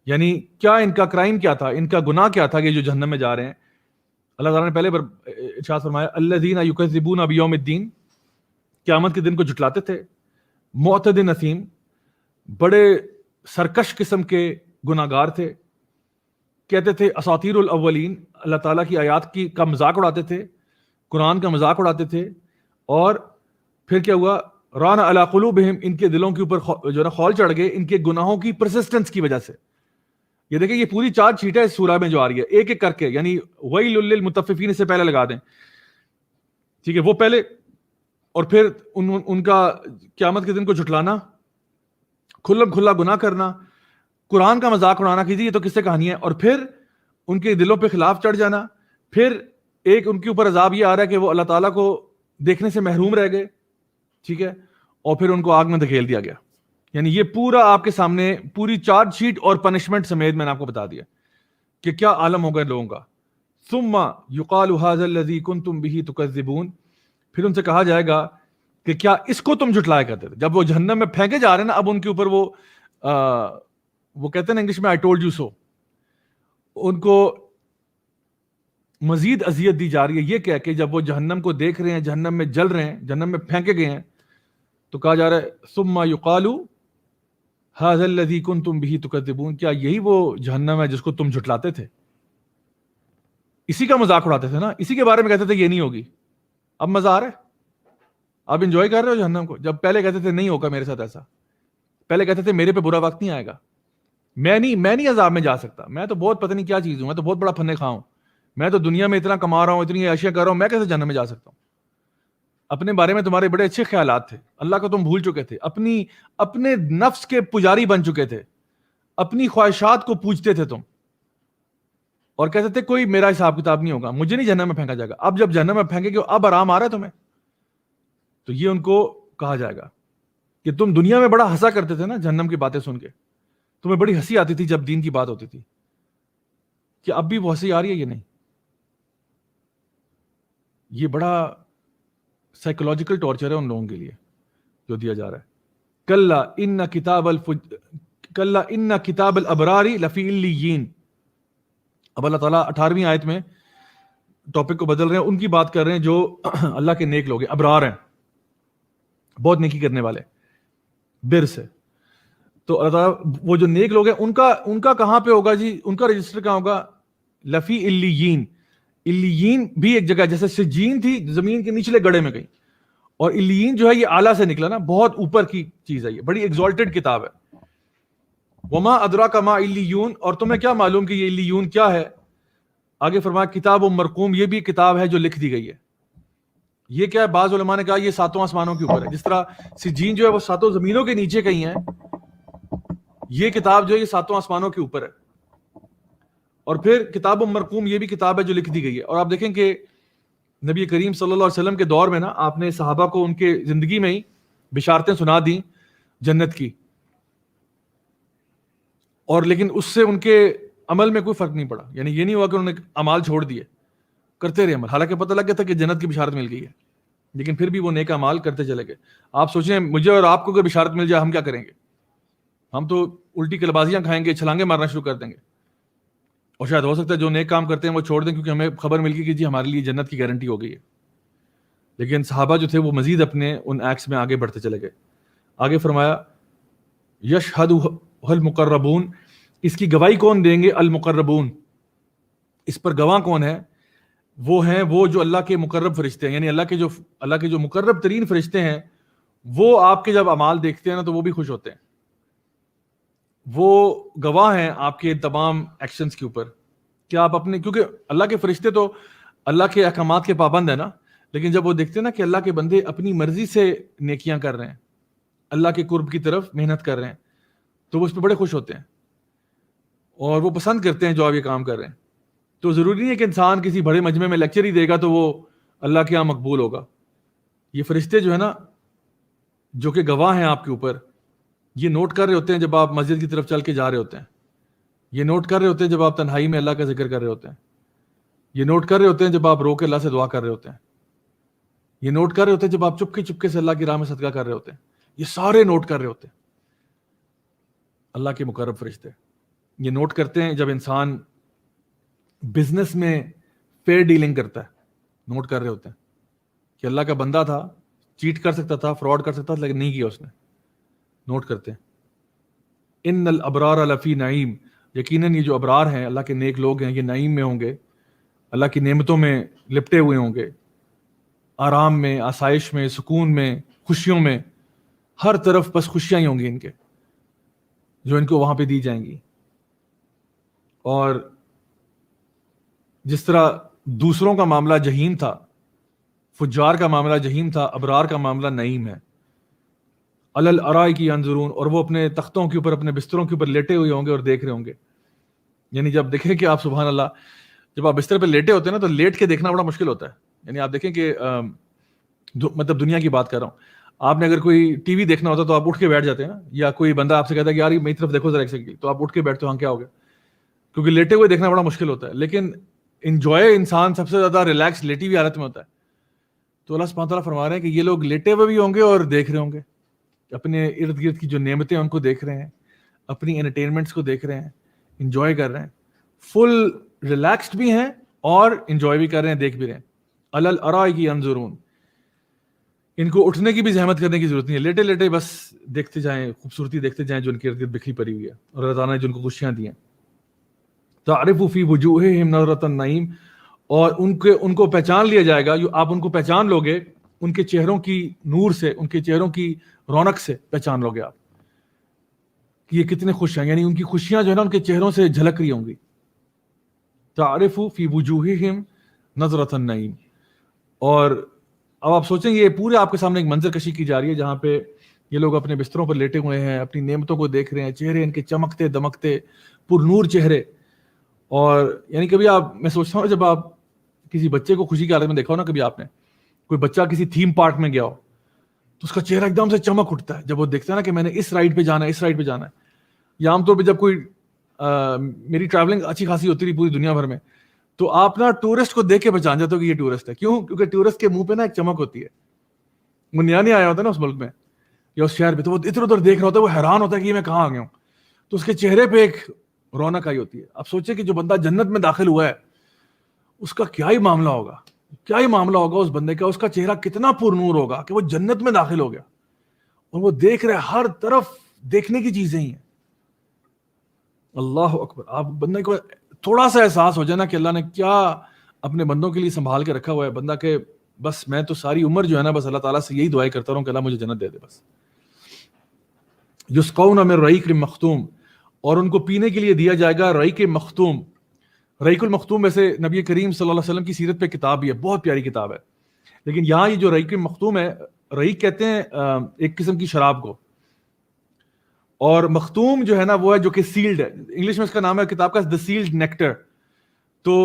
یعنی کیا ان کا کرائم کیا تھا, ان کا گناہ کیا تھا کہ جو جہنم میں جا رہے ہیں. اللہ تعالیٰ نے پہلے ارشاد فرمایا الذین یکذبون بیوم الدین, قیامت کے دن کو جھٹلاتے تھے. معتد نسیم, بڑے سرکش قسم کے گناہگار تھے. کہتے تھے اساطیر الاولین, اللہ تعالیٰ کی آیات کا مذاق اڑاتے تھے, قرآن کا مذاق اڑاتے تھے. اور پھر کیا ہوا, رانا علی قلوبہم, ان کے دلوں کے اوپر جو ہے نا خول چڑھ گئے ان کے گناہوں کی پرسسٹنس کی وجہ سے. یہ دیکھیں یہ پوری 4 چیٹیں اس سورہ میں جو آ رہی ہے ایک ایک کر کے, یعنی ویل للمطففین سے پہلے لگا دیں, ٹھیک ہے, وہ پہلے, اور پھر ان کا قیامت کے دن کو جھٹلانا, کھلم کھلا گناہ کرنا, قرآن کا مذاق اڑانا کیجیے, یہ تو کس سے کہانی ہے, اور پھر ان کے دلوں پہ خلاف چڑھ جانا. پھر ایک ان کے اوپر عذاب یہ آ رہا ہے کہ وہ اللہ تعالیٰ کو دیکھنے سے محروم رہ گئے, ٹھیک ہے, اور پھر ان کو آگ میں دھکیل دیا گیا. یعنی یہ پورا آپ کے سامنے پوری چارج شیٹ اور پنشمنٹ سمیت میں نے آپ کو بتا دیا کہ کیا عالم ہوگا لوگوں کا. ثم یقال ھذا الذی کنتم بہ تکذبون, پھر ان سے کہا جائے گا کہ کیا اس کو تم جھٹلایا کرتے تھے. جب وہ جہنم میں پھینکے جا رہے ہیں نا, اب ان کے اوپر وہ کہتے ہیں نا انگلش میں آئی ٹولڈ یو سو, ان کو مزید اذیت دی جا رہی ہے یہ کہہ کے جب وہ جہنم کو دیکھ رہے ہیں, جہنم میں جل رہے ہیں, جہنم میں پھینکے گئے ہیں, تو کہا جا رہا ہے ثم یقال ھذا الذی کنتم بہ تکذبون, کیا یہی وہ جہنم ہے جس کو تم جھٹلاتے تھے, اسی کا مذاق اڑاتے تھے نا, اسی کے بارے میں کہتے تھے یہ نہیں ہوگی. اب مزہ آ رہا ہے, آپ انجوائے کر رہے ہو جہنم کو. جب پہلے کہتے تھے نہیں ہوگا میرے ساتھ ایسا, پہلے کہتے تھے میرے پہ برا وقت نہیں آئے گا, میں نہیں عذاب میں جا سکتا, میں تو بہت پتہ نہیں کیا چیز ہوں, میں تو بہت بڑا پھنے کھا ہوں, میں تو دنیا میں اتنا کما رہا ہوں, اتنی اشیاء کر رہا ہوں, میں کیسے جہنم میں جا سکتا ہوں. اپنے بارے میں تمہارے بڑے اچھے خیالات تھے, اللہ کو تم بھول چکے تھے, اپنے نفس کے پجاری بن چکے تھے, اپنی خواہشات کو پوجتے تھے تم. اور کہتے تھے کوئی میرا حساب کتاب نہیں ہوگا, مجھے نہیں جہنم میں پھینکا جائے گا. اب جب جہنم میں پھینکے گے اب آرام آ رہا ہے تمہیں, تو یہ ان کو کہا جائے گا کہ تم دنیا میں بڑا ہنسا کرتے تھے نا جہنم کی باتیں سن کے, تمہیں بڑی ہنسی آتی تھی جب دین کی بات ہوتی تھی, کہ اب بھی وہ ہنسی آ رہی ہے یہ نہیں. یہ بڑا سائیکولوجیکل ٹارچر ہے ان لوگوں کے لیے جو دیا جا رہا ہے. کلا ان کتاب الابرار لفی علیین. اب اللہ تعالیٰ 18ویں آیت میں ٹاپک کو بدل رہے ہیں, ان کی بات کر رہے ہیں جو اللہ کے نیک لوگ ہیں, ابرار ہیں, بہت نیکی کرنے والے, بر سے. تو اللہ تعالیٰ وہ جو نیک لوگ ہیں ان کا کہاں پہ ہوگا جی, ان کا رجسٹر کہاں ہوگا؟ لفی علیین. علیین بھی ایک جگہ, جیسے سجین تھی زمین کے نچلے گڑھے میں کہیں, اور علیین جو ہے یہ اعلیٰ سے نکلا نا, بہت اوپر کی چیز ہے, یہ بڑی ایگزالٹڈ کتاب ہے. وما ادراک ما علیون, اور تمہیں کیا معلوم کہ یہ علیون کیا ہے؟ آگے فرمایا کتاب و مرقوم, یہ بھی کتاب ہے جو لکھ دی گئی ہے. یہ کیا ہے؟ بعض علماء نے کہا یہ 7 آسمانوں کے اوپر ہے, جس طرح سجین جو ہے وہ 7 زمینوں کے نیچے کہیں ہے, یہ کتاب جو ہے یہ 7 آسمانوں کے اوپر ہے. اور پھر کتاب و مرقوم, یہ بھی کتاب ہے جو لکھ دی گئی ہے. اور آپ دیکھیں کہ نبی کریم صلی اللہ علیہ وسلم کے دور میں نا, آپ نے صحابہ کو ان کے زندگی میں ہی بشارتیں سنا دیں جنت کی, اور لیکن اس سے ان کے عمل میں کوئی فرق نہیں پڑا. یعنی یہ نہیں ہوا کہ انہوں نے اعمال چھوڑ دیے, کرتے رہے عمل, حالانکہ پتہ لگ گیا تھا کہ جنت کی بشارت مل گئی ہے, لیکن پھر بھی وہ نیک اعمال کرتے چلے گئے. آپ سوچیں مجھے اور آپ کو اگر بشارت مل جائے ہم کیا کریں گے؟ ہم تو الٹی کلبازیاں کھائیں گے, چھلانگے مارنا شروع کر دیں گے. اور شاید ہو سکتا ہے جو نیک کام کرتے ہیں وہ چھوڑ دیں, کیونکہ ہمیں خبر مل گئی کہ جی ہمارے لیے جنت کی گارنٹی ہو گئی ہے. لیکن صحابہ جو تھے وہ مزید اپنے ان ایکٹس میں آگے بڑھتے چلے گئے. آگے فرمایا یشہدہ المقربون, اس کی گواہی کون دیں گے؟ المقربون, اس پر گواہ کون ہے؟ وہ ہیں وہ جو اللہ کے مقرب فرشتے ہیں, یعنی اللہ کے جو مقرب ترین فرشتے ہیں, وہ آپ کے جب اعمال دیکھتے ہیں نا تو وہ بھی خوش ہوتے ہیں. وہ گواہ ہیں آپ کے تمام ایکشنز کے اوپر کہ آپ اپنے, کیونکہ اللہ کے فرشتے تو اللہ کے احکامات کے پابند ہیں نا, لیکن جب وہ دیکھتے ہیں نا کہ اللہ کے بندے اپنی مرضی سے نیکیاں کر رہے ہیں, اللہ کے قرب کی طرف محنت کر رہے ہیں, تو وہ اس پہ بڑے خوش ہوتے ہیں اور وہ پسند کرتے ہیں جو آپ یہ کام کر رہے ہیں. تو ضروری نہیں ہے کہ انسان کسی بڑے مجمع میں لیکچر ہی دے گا تو وہ اللہ کے یہاں مقبول ہوگا. یہ فرشتے جو ہے نا, جو کہ گواہ ہیں آپ کے اوپر, یہ نوٹ کر رہے ہوتے ہیں جب آپ مسجد کی طرف چل کے جا رہے ہوتے ہیں, یہ نوٹ کر رہے ہوتے ہیں جب آپ تنہائی میں اللہ کا ذکر کر رہے ہوتے ہیں, یہ نوٹ کر رہے ہوتے ہیں جب آپ رو کے اللہ سے دعا کر رہے ہوتے ہیں, یہ نوٹ کر رہے ہوتے ہیں جب آپ چپکے سے اللہ کی راہ میں صدقہ کر رہے ہوتے ہیں. یہ سارے نوٹ کر رہے ہوتے ہیں اللہ کے مقرب فرشتے. یہ نوٹ کرتے ہیں جب انسان بزنس میں فیئر ڈیلنگ کرتا ہے, نوٹ کر رہے ہوتے ہیں کہ اللہ کا بندہ تھا, چیٹ کر سکتا تھا, فراڈ کر سکتا تھا, لیکن نہیں کیا اس نے. نوٹ کرتے ہیں. ان الابرار لفی نعیم, یقیناً یہ جو ابرار ہیں, اللہ کے نیک لوگ ہیں, یہ نعیم میں ہوں گے, اللہ کی نعمتوں میں لپٹے ہوئے ہوں گے, آرام میں, آسائش میں, سکون میں, خوشیوں میں, ہر طرف بس خوشیاں ہی ہوں گی ان کے, جو ان کو وہاں پہ دی جائیں گی. اور جس طرح دوسروں کا معاملہ جہیم تھا, فجار کا معاملہ جہیم تھا, ابرار کا معاملہ نعیم ہے. علی الارائک ینظرون, اور وہ اپنے تختوں کے اوپر, اپنے بستروں کے اوپر لیٹے ہوئے ہوں گے اور دیکھ رہے ہوں گے. یعنی جب دیکھیں کہ آپ سبحان اللہ, جب آپ بستر پہ لیٹے ہوتے ہیں نا تو لیٹ کے دیکھنا بڑا مشکل ہوتا ہے. یعنی آپ دیکھیں کہ مطلب دنیا کی بات کر رہا ہوں, آپ نے اگر کوئی ٹی وی دیکھنا ہوتا تو آپ اٹھ کے بیٹھ جاتے ہیں نا, یا کوئی بندہ آپ سے کہتا ہے کہ یار میری طرف دیکھو ذرا ایک سیکنڈ, تو آپ اٹھ کے بیٹھتے ہو, ہاں کیا ہو گیا, کیونکہ لیٹے ہوئے دیکھنا بڑا مشکل ہوتا ہے. لیکن انجوائے انسان سب سے زیادہ ریلیکس لیٹی ہوئی حالت میں ہوتا ہے. تو اللہ سبحانہ تعالیٰ فرما رہے ہیں کہ یہ لوگ لیٹے ہوئے بھی ہوں گے اور دیکھ رہے ہوں گے, اپنے ارد گرد کی جو نعمتیں ان کو دیکھ رہے ہیں, اپنی انٹرٹینمنٹس کو دیکھ رہے ہیں, انجوائے کر رہے ہیں, فل ریلیکسڈ بھی ہیں اور انجوائے بھی کر رہے ہیں, دیکھ بھی رہے ہیں. علی الارائک ینظرون, ان کو اٹھنے کی بھی زحمت کرنے کی ضرورت نہیں ہے, لیٹے لیٹے بس دیکھتے جائیں, خوبصورتی دیکھتے جائیں جو ان کے ارد گرد بکھری پڑی ہوئی ہے, اور اللہ تعالیٰ نے جو ان کو خوشیاں دی ہیں. تعرف فی وجوہہم نظرۃ النعیم, اور ان کو پہچان لیا جائے گا, آپ ان کو پہچان لو گے ان کے چہروں کی نور سے, ان کے چہروں کی رونق سے پہچان لو گے آپ کہ یہ کتنے خوش ہیں. یعنی ان کی خوشیاں جو ہے نا ان کے چہروں سے جھلک رہی ہوں گی. تعرف فی وجوہہم نظرۃ النعیم. اور اب آپ سوچیں یہ پورے آپ کے سامنے ایک منظر کشی کی جا رہی ہے جہاں پہ یہ لوگ اپنے بستروں پر لیٹے ہوئے ہیں, اپنی نعمتوں کو دیکھ رہے ہیں, چہرے ان کے چمکتے دمکتے پر نور چہرے, اور یعنی کبھی آپ، میں سوچتا ہوں جب آپ کسی بچے کو خوشی کی حالت میں دیکھا ہو نا، کبھی آپ نے کوئی بچہ کسی تھیم پارک میں گیا ہو تو اس کا چہرہ ایک دم سے چمک اٹھتا ہے جب وہ دیکھتا ہے نا کہ میں نے اس رائڈ پہ جانا ہے، اس رائڈ پہ جانا ہے. یا عام طور پہ جب کوئی میری ٹریولنگ اچھی خاصی ہوتی رہی پوری دنیا بھر میں، تو آپ نا ٹورسٹ کو دیکھ کے پہچان جاتے ہو کہ یہ ٹورسٹ ہے. کیوں؟ کیونکہ ٹورسٹ کے منہ پہ نا ایک چمک ہوتی ہے. وہ نیا نہیں آیا ہوتا نا اس ملک میں یا اس شہر پہ، تو وہ ادھر ادھر دیکھ رہا ہوتا ہے، وہ حیران ہوتا ہے کہ یہ میں کہاں آ گیا ہوں. تو اس کے چہرے پہ ایک رونق آئی ہوتی ہے. اب سوچیں کہ جو بندہ جنت میں داخل ہوا ہے اس کا کیا ہی معاملہ ہوگا، کیا ہی معاملہ ہوگا اس بندے کا، اس کا چہرہ کتنا پر نور ہوگا کہ وہ جنت میں داخل ہو گیا اور وہ دیکھ رہے ہر طرف دیکھنے کی چیزیں ہی ہیں. اللہ اکبر. آپ بندے کو تھوڑا سا احساس ہو جائے نا کہ اللہ نے کیا اپنے بندوں کے لیے سنبھال کے رکھا ہوا ہے، بندہ کہ بس میں تو ساری عمر جو ہے نا بس اللہ تعالیٰ سے یہی دعائیں کرتا رہوں کہ اللہ مجھے جنت دے دے بس. یسقون من رحیق مختوم، اور ان کو پینے کے لیے دیا جائے گا رحیق مختوم. رحیق المختوم ویسے نبی کریم صلی اللہ علیہ وسلم کی سیرت پہ کتاب بھی ہے، بہت پیاری کتاب ہے. لیکن یہاں یہ جو رحیق مختوم ہے، رحیق کہتے ہیں ایک قسم کی شراب کو، اور مختوم جو ہے نا وہ ہے جو کہ سیلڈ ہے. انگلش میں اس کا نام ہے کتاب کا دی سیلڈ نیکٹر. تو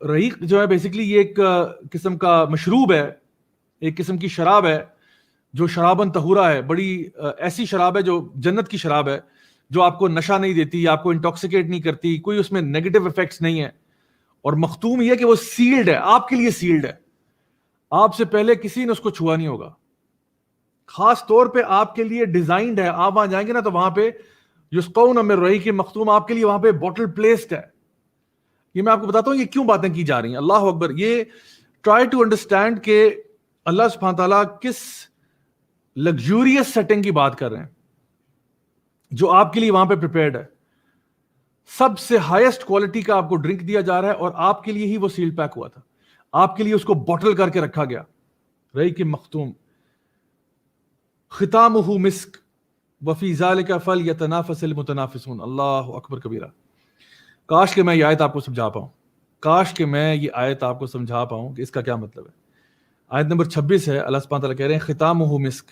رحیق جو ہے بیسیکلی یہ ایک قسم کا مشروب ہے، ایک قسم کی شراب ہے جو شرابن طہورا ہے. بڑی ایسی شراب ہے جو جنت کی شراب ہے، جو آپ کو نشہ نہیں دیتی، آپ کو انٹاکسیکیٹ نہیں کرتی، کوئی اس میں نیگیٹو افیکٹس نہیں ہے. اور مختوم یہ کہ وہ سیلڈ ہے، آپ کے لیے سیلڈ ہے، آپ سے پہلے کسی نے اس کو چھوا نہیں ہوگا، خاص طور پہ آپ کے لیے ڈیزائنڈ ہے. آپ وہاں جائیں گے نا تو وہاں پہ یسقون من رحیق مختوم آپ کے لیے وہاں پہ بوٹل پلیسڈ ہے. یہ میں آپ کو بتاتا ہوں یہ کیوں باتیں کی جا رہی ہیں. اللہ اکبر. یہ ٹرائی ٹو انڈرسٹینڈ کہ اللہ سبحانہ تعالیٰ کس لگزوریس سیٹنگ کی بات کر رہے ہیں جو آپ کے لیے وہاں پہ پریپیئرڈ ہے. سب سے ہائیسٹ کوالٹی کا آپ کو ڈرنک دیا جا رہا ہے اور آپ کے لیے ہی وہ سیل پیک ہوا تھا، آپ کے لیے اس کو بوٹل کر کے رکھا گیا. رحیق مختوم ختامہ مسک وفی ذالک فلیتنافس المتنافسون. اللہ اکبر کبیرہ. کاش کہ میں یہ آیت آپ کو سمجھا پاؤں، کاش کہ میں یہ آیت آپ کو سمجھا پاؤں کہ اس کا کیا مطلب ہے. آیت نمبر 26 ہے. اللہ سبحانہ تعالیٰ کہہ رہے ہیں ختامہ مسک،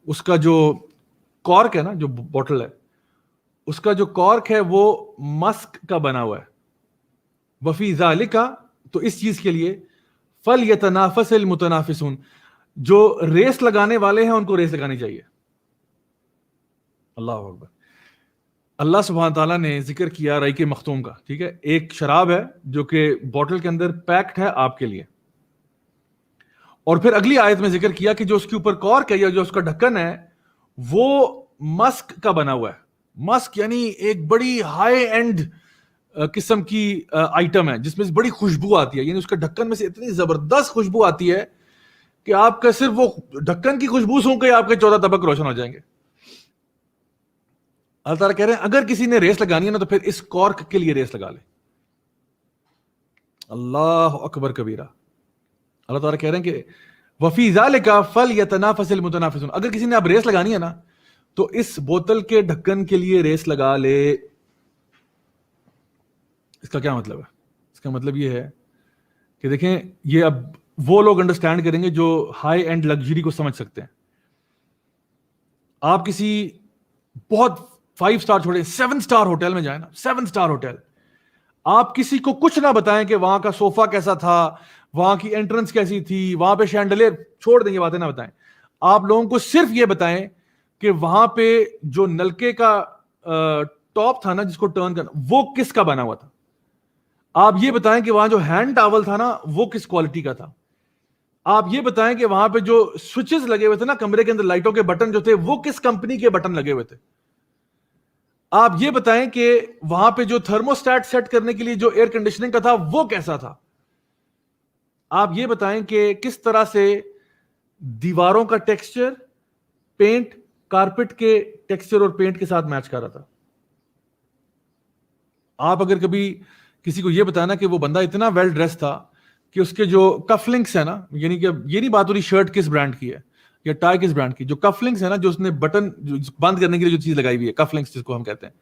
اس کا جو کارک ہے نا، جو بوٹل ہے، اس کا جو کارک ہے وہ مسک کا بنا ہوا ہے. وفی ذالک، تو اس چیز کے لیے فلیتنافس المتنافسون، جو ریس لگانے والے ہیں ان کو ریس لگانی چاہیے. اللہ اکبر. اللہ سبحانہ تعالیٰ نے ذکر کیا رحیق مختوم کا، ٹھیک ہے، ایک شراب ہے جو کہ بوٹل کے اندر پیکڈ ہے آپ کے لیے. اور پھر اگلی آیت میں ذکر کیا کہ جو اس کے اوپر کارک ہے یا جو اس کا ڈھکن ہے وہ مسک کا بنا ہوا ہے. مسک یعنی ایک بڑی ہائی اینڈ قسم کی آئٹم ہے جس میں بڑی خوشبو آتی ہے. یعنی اس کے ڈھکن میں سے اتنی زبردست خوشبو آتی ہے کہ آپ کا صرف وہ ڈھکن کی خوشبو سونگ کے آپ کے 14 طبق روشن ہو جائیں گے. اللہ تعالیٰ کہہ رہے ہیں اگر کسی نے ریس لگانی ہے نا تو پھر اس کارک کے لیے ریس لگا لے. اللہ اکبر کبیرہ. اللہ تعالیٰ کہہ رہے ہیں کہ وفی ذالک فلیتنافس المتنافسون، اگر کسی نے اب ریس لگانی ہے نا تو اس بوتل کے ڈھکن کے لیے ریس لگا لے. اس کا کیا مطلب ہے؟ اس کا مطلب یہ ہے کہ دیکھیں یہ اب وہ لوگ انڈرسٹینڈ کریں گے جو ہائی اینڈ لگژری کو سمجھ سکتے ہیں. آپ کسی بہت 5 سٹار چھوڑے 7 سٹار ہوٹل میں جائیں نا، 7 سٹار ہوٹل، آپ کسی کو کچھ نہ بتائیں کہ وہاں کا صوفہ کیسا تھا، وہاں کی انٹرنس کیسی تھی، وہاں پہ شینڈلیر، چھوڑ دیں یہ باتیں نہ بتائیں. آپ لوگوں کو صرف یہ بتائیں کہ وہاں پہ جو نلکے کا ٹاپ تھا نا جس کو ٹرن کرنا وہ کس کا بنا ہوا تھا. آپ یہ بتائیں کہ وہاں جو ہینڈ ٹاول تھا نا وہ کس کوالٹی کا تھا. آپ یہ بتائیں کہ وہاں پہ جو سوئچز لگے ہوئے تھے نا کمرے کے اندر، لائٹوں کے بٹن جو تھے وہ کس کمپنی کے بٹن لگے ہوئے تھے. آپ یہ بتائیں کہ وہاں پہ جو تھرموسٹیٹ سیٹ کرنے کے لیے جو ایئر کنڈیشننگ کا تھا وہ کیسا تھا. آپ یہ بتائیں کہ کس طرح سے دیواروں کا ٹیکسچر پینٹ کارپٹ کے ٹیکسچر اور پینٹ کے ساتھ میچ کر رہا تھا. آپ اگر کبھی کسی کو یہ بتانا کہ وہ بندہ اتنا ویل ڈریس تھا کہ اس کے جو کف لنکس ہے نا، یعنی کہ یہ نہیں بات ہو رہی شرٹ کس برانڈ کی ہے یا ٹائی کس برانڈ کی، جو کف لنکس ہے نا، جو اس نے بٹن بند کرنے کے لیے جو چیز لگائی ہوئی ہے کف لنکس جس کو ہم کہتے ہیں،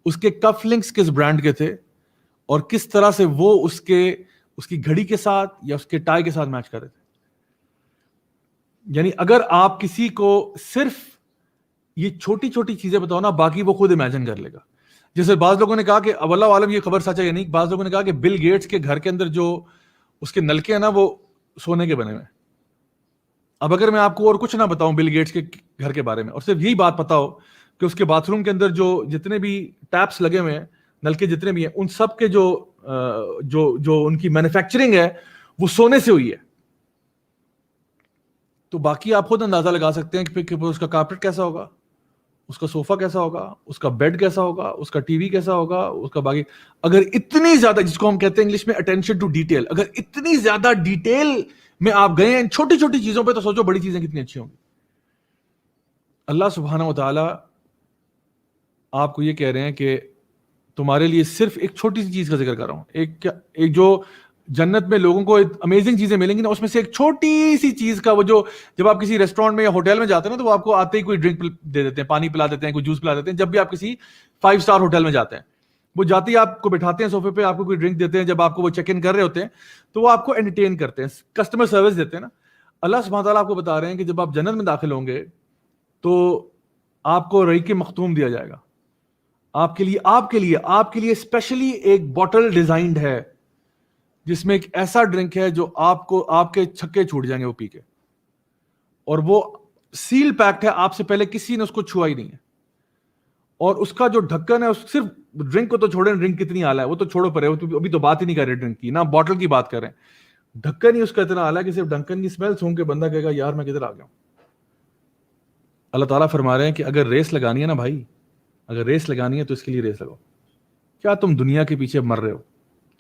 اس کے کف لنکس کس برانڈ کے تھے اور کس طرح سے وہ اس کی گھڑی کے ساتھ یا اس کے ٹائی کے ساتھ میچ کر رہے تھے. یعنی اگر آپ کسی کو صرف یہ چھوٹی چھوٹی چیزیں بتاؤ نا، باقی وہ خود امیجن کر لے گا. جیسے بعض لوگوں نے کہا کہ اب اللہ عالم یہ خبر سچ ہے یا نہیں، بعض لوگوں نے کہا کہ بل گیٹس کے گھر کے اندر جو اس کے نلکے ہیں نا وہ سونے کے بنے ہوئے ہیں. اب اگر میں آپ کو اور کچھ نہ بتاؤں بل گیٹس کے گھر کے بارے میں، اور صرف یہی بات پتا ہو کہ اس کے باتھ روم کے اندر جو جتنے بھی ٹیپس لگے ہوئے ہیں، نلکے جتنے بھی ہیں، ان سب کے جو ان کی مینوفیکچرنگ ہے وہ سونے سے ہوئی ہے، تو باقی آپ خود اندازہ لگا سکتے ہیں کہ اس کا کارپیٹ کیسا ہوگا، اس کا صوفہ کیسا ہوگا، اس کا بیڈ کیسا ہوگا، اس کا ٹی وی کیسا ہوگا، اس کا باقی. اگر اتنی زیادہ، جس کو ہم کہتے ہیں انگلش میں اٹینشن ٹو ڈیٹیل، اگر اتنی زیادہ ڈیٹیل میں آپ گئے ہیں چھوٹی چھوٹی چیزوں پہ، تو سوچو بڑی چیزیں کتنی اچھی ہوں گی. اللہ سبحانہ و تعالی آپ کو یہ کہہ رہے ہیں کہ تمہارے لیے صرف ایک چھوٹی سی چیز کا ذکر کر رہا ہوں، ایک جو جنت میں لوگوں کو امیزنگ چیزیں ملیں گی نا، اس میں سے ایک چھوٹی سی چیز کا، وہ جو جب آپ کسی ریسٹورینٹ میں یا ہوٹل میں جاتے ہیں نا، تو وہ آپ کو آتے ہی کوئی ڈرنک دے دیتے ہیں، پانی پلا دیتے ہیں، کوئی جوس پلا دیتے ہیں. جب بھی آپ کسی 5 اسٹار ہوٹل میں جاتے ہیں، وہ جاتے ہی آپ کو بٹھاتے ہیں صوفے پہ، آپ کو کوئی ڈرنک دیتے ہیں. جب آپ کو وہ چیک ان کر رہے ہوتے ہیں تو وہ آپ کو انٹرٹین کرتے ہیں، کسٹمر سروس دیتے ہیں نا. اللہ سبحانہ تعالیٰ آپ کو بتا رہے ہیں کہ جب آپ جنت میں داخل ہوں گے تو آپ کو رحیق مختوم دیا جائے گا. آپ کے لیے اسپیشلی ایک بوٹل ڈیزائنڈ ہے، جس میں ایک ایسا ڈرنک ہے جو آپ کے چھکے چھوٹ جائیں گے وہ پی کے، اور وہ سیل پیکڈ ہے، آپ سے پہلے کسی نے اس کو چھوا ہی نہیں ہے. اور اس کا جو ڈھکن ہے، صرف ڈرنک کو تو چھوڑیں، ڈرنک کتنی اعلیٰ ہے وہ تو چھوڑو پڑے، ابھی تو بات ہی نہیں کر رہے ڈرنک کی، نہ باٹل کی بات کر رہے ہیں. ڈھکن ہی اس کا اتنا اعلیٰ ہے کہ صرف ڈھکن کی اسمیل سونگ کے بندہ کہے گا یار میں کدھر آ گیا ہوں. اللہ تعالیٰ فرما رہے ہیں کہ اگر ریس لگانی ہے نا بھائی، اگر ریس لگانی ہے تو اس کے لیے ریس لگاؤ. کیا تم دنیا کے پیچھے مر رہے ہو؟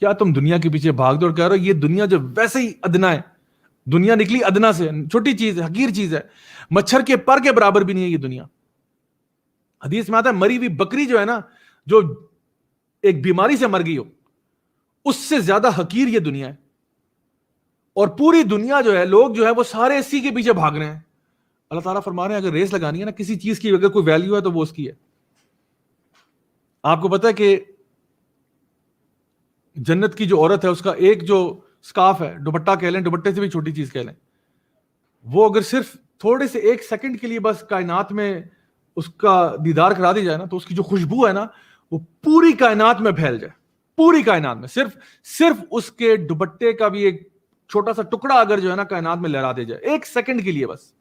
کیا تم دنیا کے پیچھے بھاگ دو اور کہہ رہے ہو یہ دنیا جو ویسے ہی ادنا ہے، دنیا نکلی ادنا سے، چھوٹی چیز ہے، حقیر چیز ہے، مچھر کے پر کے برابر بھی نہیں ہے یہ دنیا. حدیث میں آتا ہے مری ہوئی بکری جو ہے نا، جو ایک بیماری سے مر گئی ہو، اس سے زیادہ حقیر یہ دنیا ہے. اور پوری دنیا جو ہے، لوگ جو ہے وہ سارے اسی کے پیچھے بھاگ رہے ہیں. اللہ تعالیٰ فرما رہے ہیں اگر ریس لگانی ہے نا کسی چیز کی، اگر کوئی ویلیو ہے تو وہ اس کی ہے. آپ کو پتا ہے کہ جنت کی جو عورت ہے، اس کا ایک جو سکارف ہے، دوپٹہ کہہ لیں، دوپٹے سے بھی چھوٹی چیز کہہ لیں، وہ اگر صرف تھوڑے سے ایک سیکنڈ کے لیے بس کائنات میں اس کا دیدار کرا دی جائے نا، تو اس کی جو خوشبو ہے نا وہ پوری کائنات میں پھیل جائے. پوری کائنات میں صرف اس کے دوپٹے کا بھی ایک چھوٹا سا ٹکڑا اگر جو ہے نا کائنات میں لہرا دے جائے ایک سیکنڈ کے لیے بس،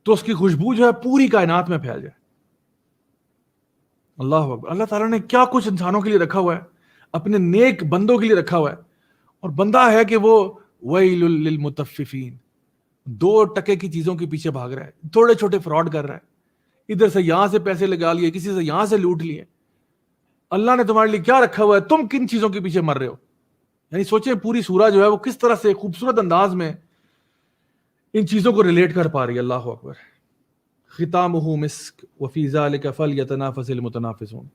تو اس کی خوشبو جو ہے پوری کائنات میں پھیل جائے. اللہ اکبر. اللہ تعالیٰ نے کیا کچھ انسانوں کے لیے رکھا ہوا ہے، اپنے نیک بندوں کے لیے رکھا ہوا ہے. اور بندہ ہے کہ وہ ویل للمطففین، 2 ٹکے کی چیزوں کے پیچھے بھاگ رہا ہے، تھوڑے چھوٹے فراڈ کر رہا ہے، ادھر سے یہاں سے پیسے لگا لیے، کسی سے یہاں سے لوٹ لیے. اللہ نے تمہارے لیے کیا رکھا ہوا ہے، تم کن چیزوں کے پیچھے مر رہے ہو. یعنی سوچیں پوری سورہ جو ہے وہ کس طرح سے خوبصورت انداز میں ان چیزوں کو ریلیٹ کر پا رہی ہے. اللہ اکبر. ختامہ مسک وفی ذلک فلیتنافس المتنافسون.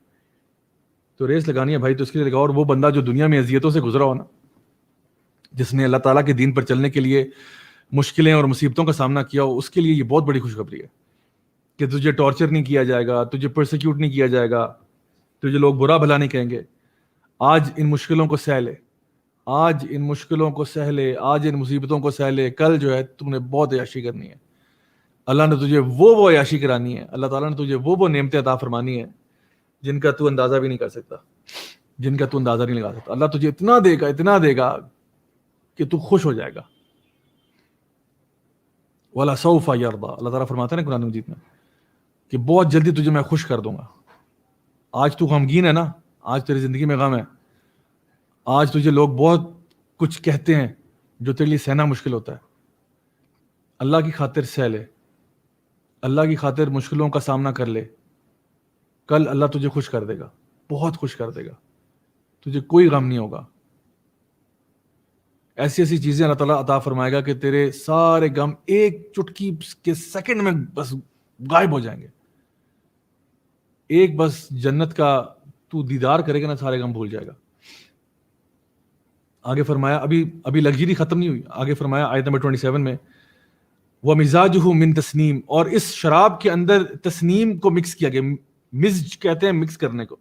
تو ریس لگانی ہے بھائی تو اس کے لیے لگاؤ. اور وہ بندہ جو دنیا میں اذیتوں سے گزرا ہو نا، جس نے اللہ تعالیٰ کے دین پر چلنے کے لیے مشکلیں اور مصیبتوں کا سامنا کیا ہو، اس کے لیے یہ بہت بڑی خوشخبری ہے کہ تجھے ٹارچر نہیں کیا جائے گا، تجھے پرسیکیوٹ نہیں کیا جائے گا، تجھے لوگ برا بھلا نہیں کہیں گے. آج ان مشکلوں کو سہ لے، آج ان مشکلوں کو سہ لے، آج ان مصیبتوں کو سہ لے، کل جو ہے تم نے بہت عیاشی کرنی ہے. اللہ نے تجھے وہ عیاشی کرانی ہے، اللہ تعالیٰ نے تجھے وہ نعمتیں عطا فرمانی ہے جن کا تو اندازہ بھی نہیں کر سکتا، جن کا تو اندازہ نہیں لگا سکتا. اللہ تجھے اتنا دے گا کہ تو خوش ہو جائے گا. وَلَسَوْفَ يَرْضَى. اللہ تعالیٰ فرماتا ہے نا قرآن مجید میں کہ بہت جلدی تجھے میں خوش کر دوں گا. آج تو غمگین ہے نا، آج تیری زندگی میں غم ہے، آج تجھے لوگ بہت کچھ کہتے ہیں جو تیرے لیے سہنا مشکل ہوتا ہے. اللہ کی خاطر سہ لے، اللہ کی خاطر مشکلوں کا سامنا کر لے، کل اللہ تجھے خوش کر دے گا، بہت خوش کر دے گا، تجھے کوئی غم نہیں ہوگا. ایسی چیزیں اللہ تعالیٰ عطا فرمائے گا کہ تیرے سارے غم ایک چٹکی کے سیکنڈ میں بس غائب ہو جائیں گے. ایک بس جنت کا تو دیدار کرے گا نا، سارے غم بھول جائے گا. آگے فرمایا، ابھی لگژری ختم نہیں ہوئی، آگے فرمایا آیت نمبر 27 میں وَمِزَاجُهُ مِن تسنیم، اور اس شراب کے اندر تسنیم کو مکس کیا گیا. مزج کہتے ہیں مکس کرنے کو.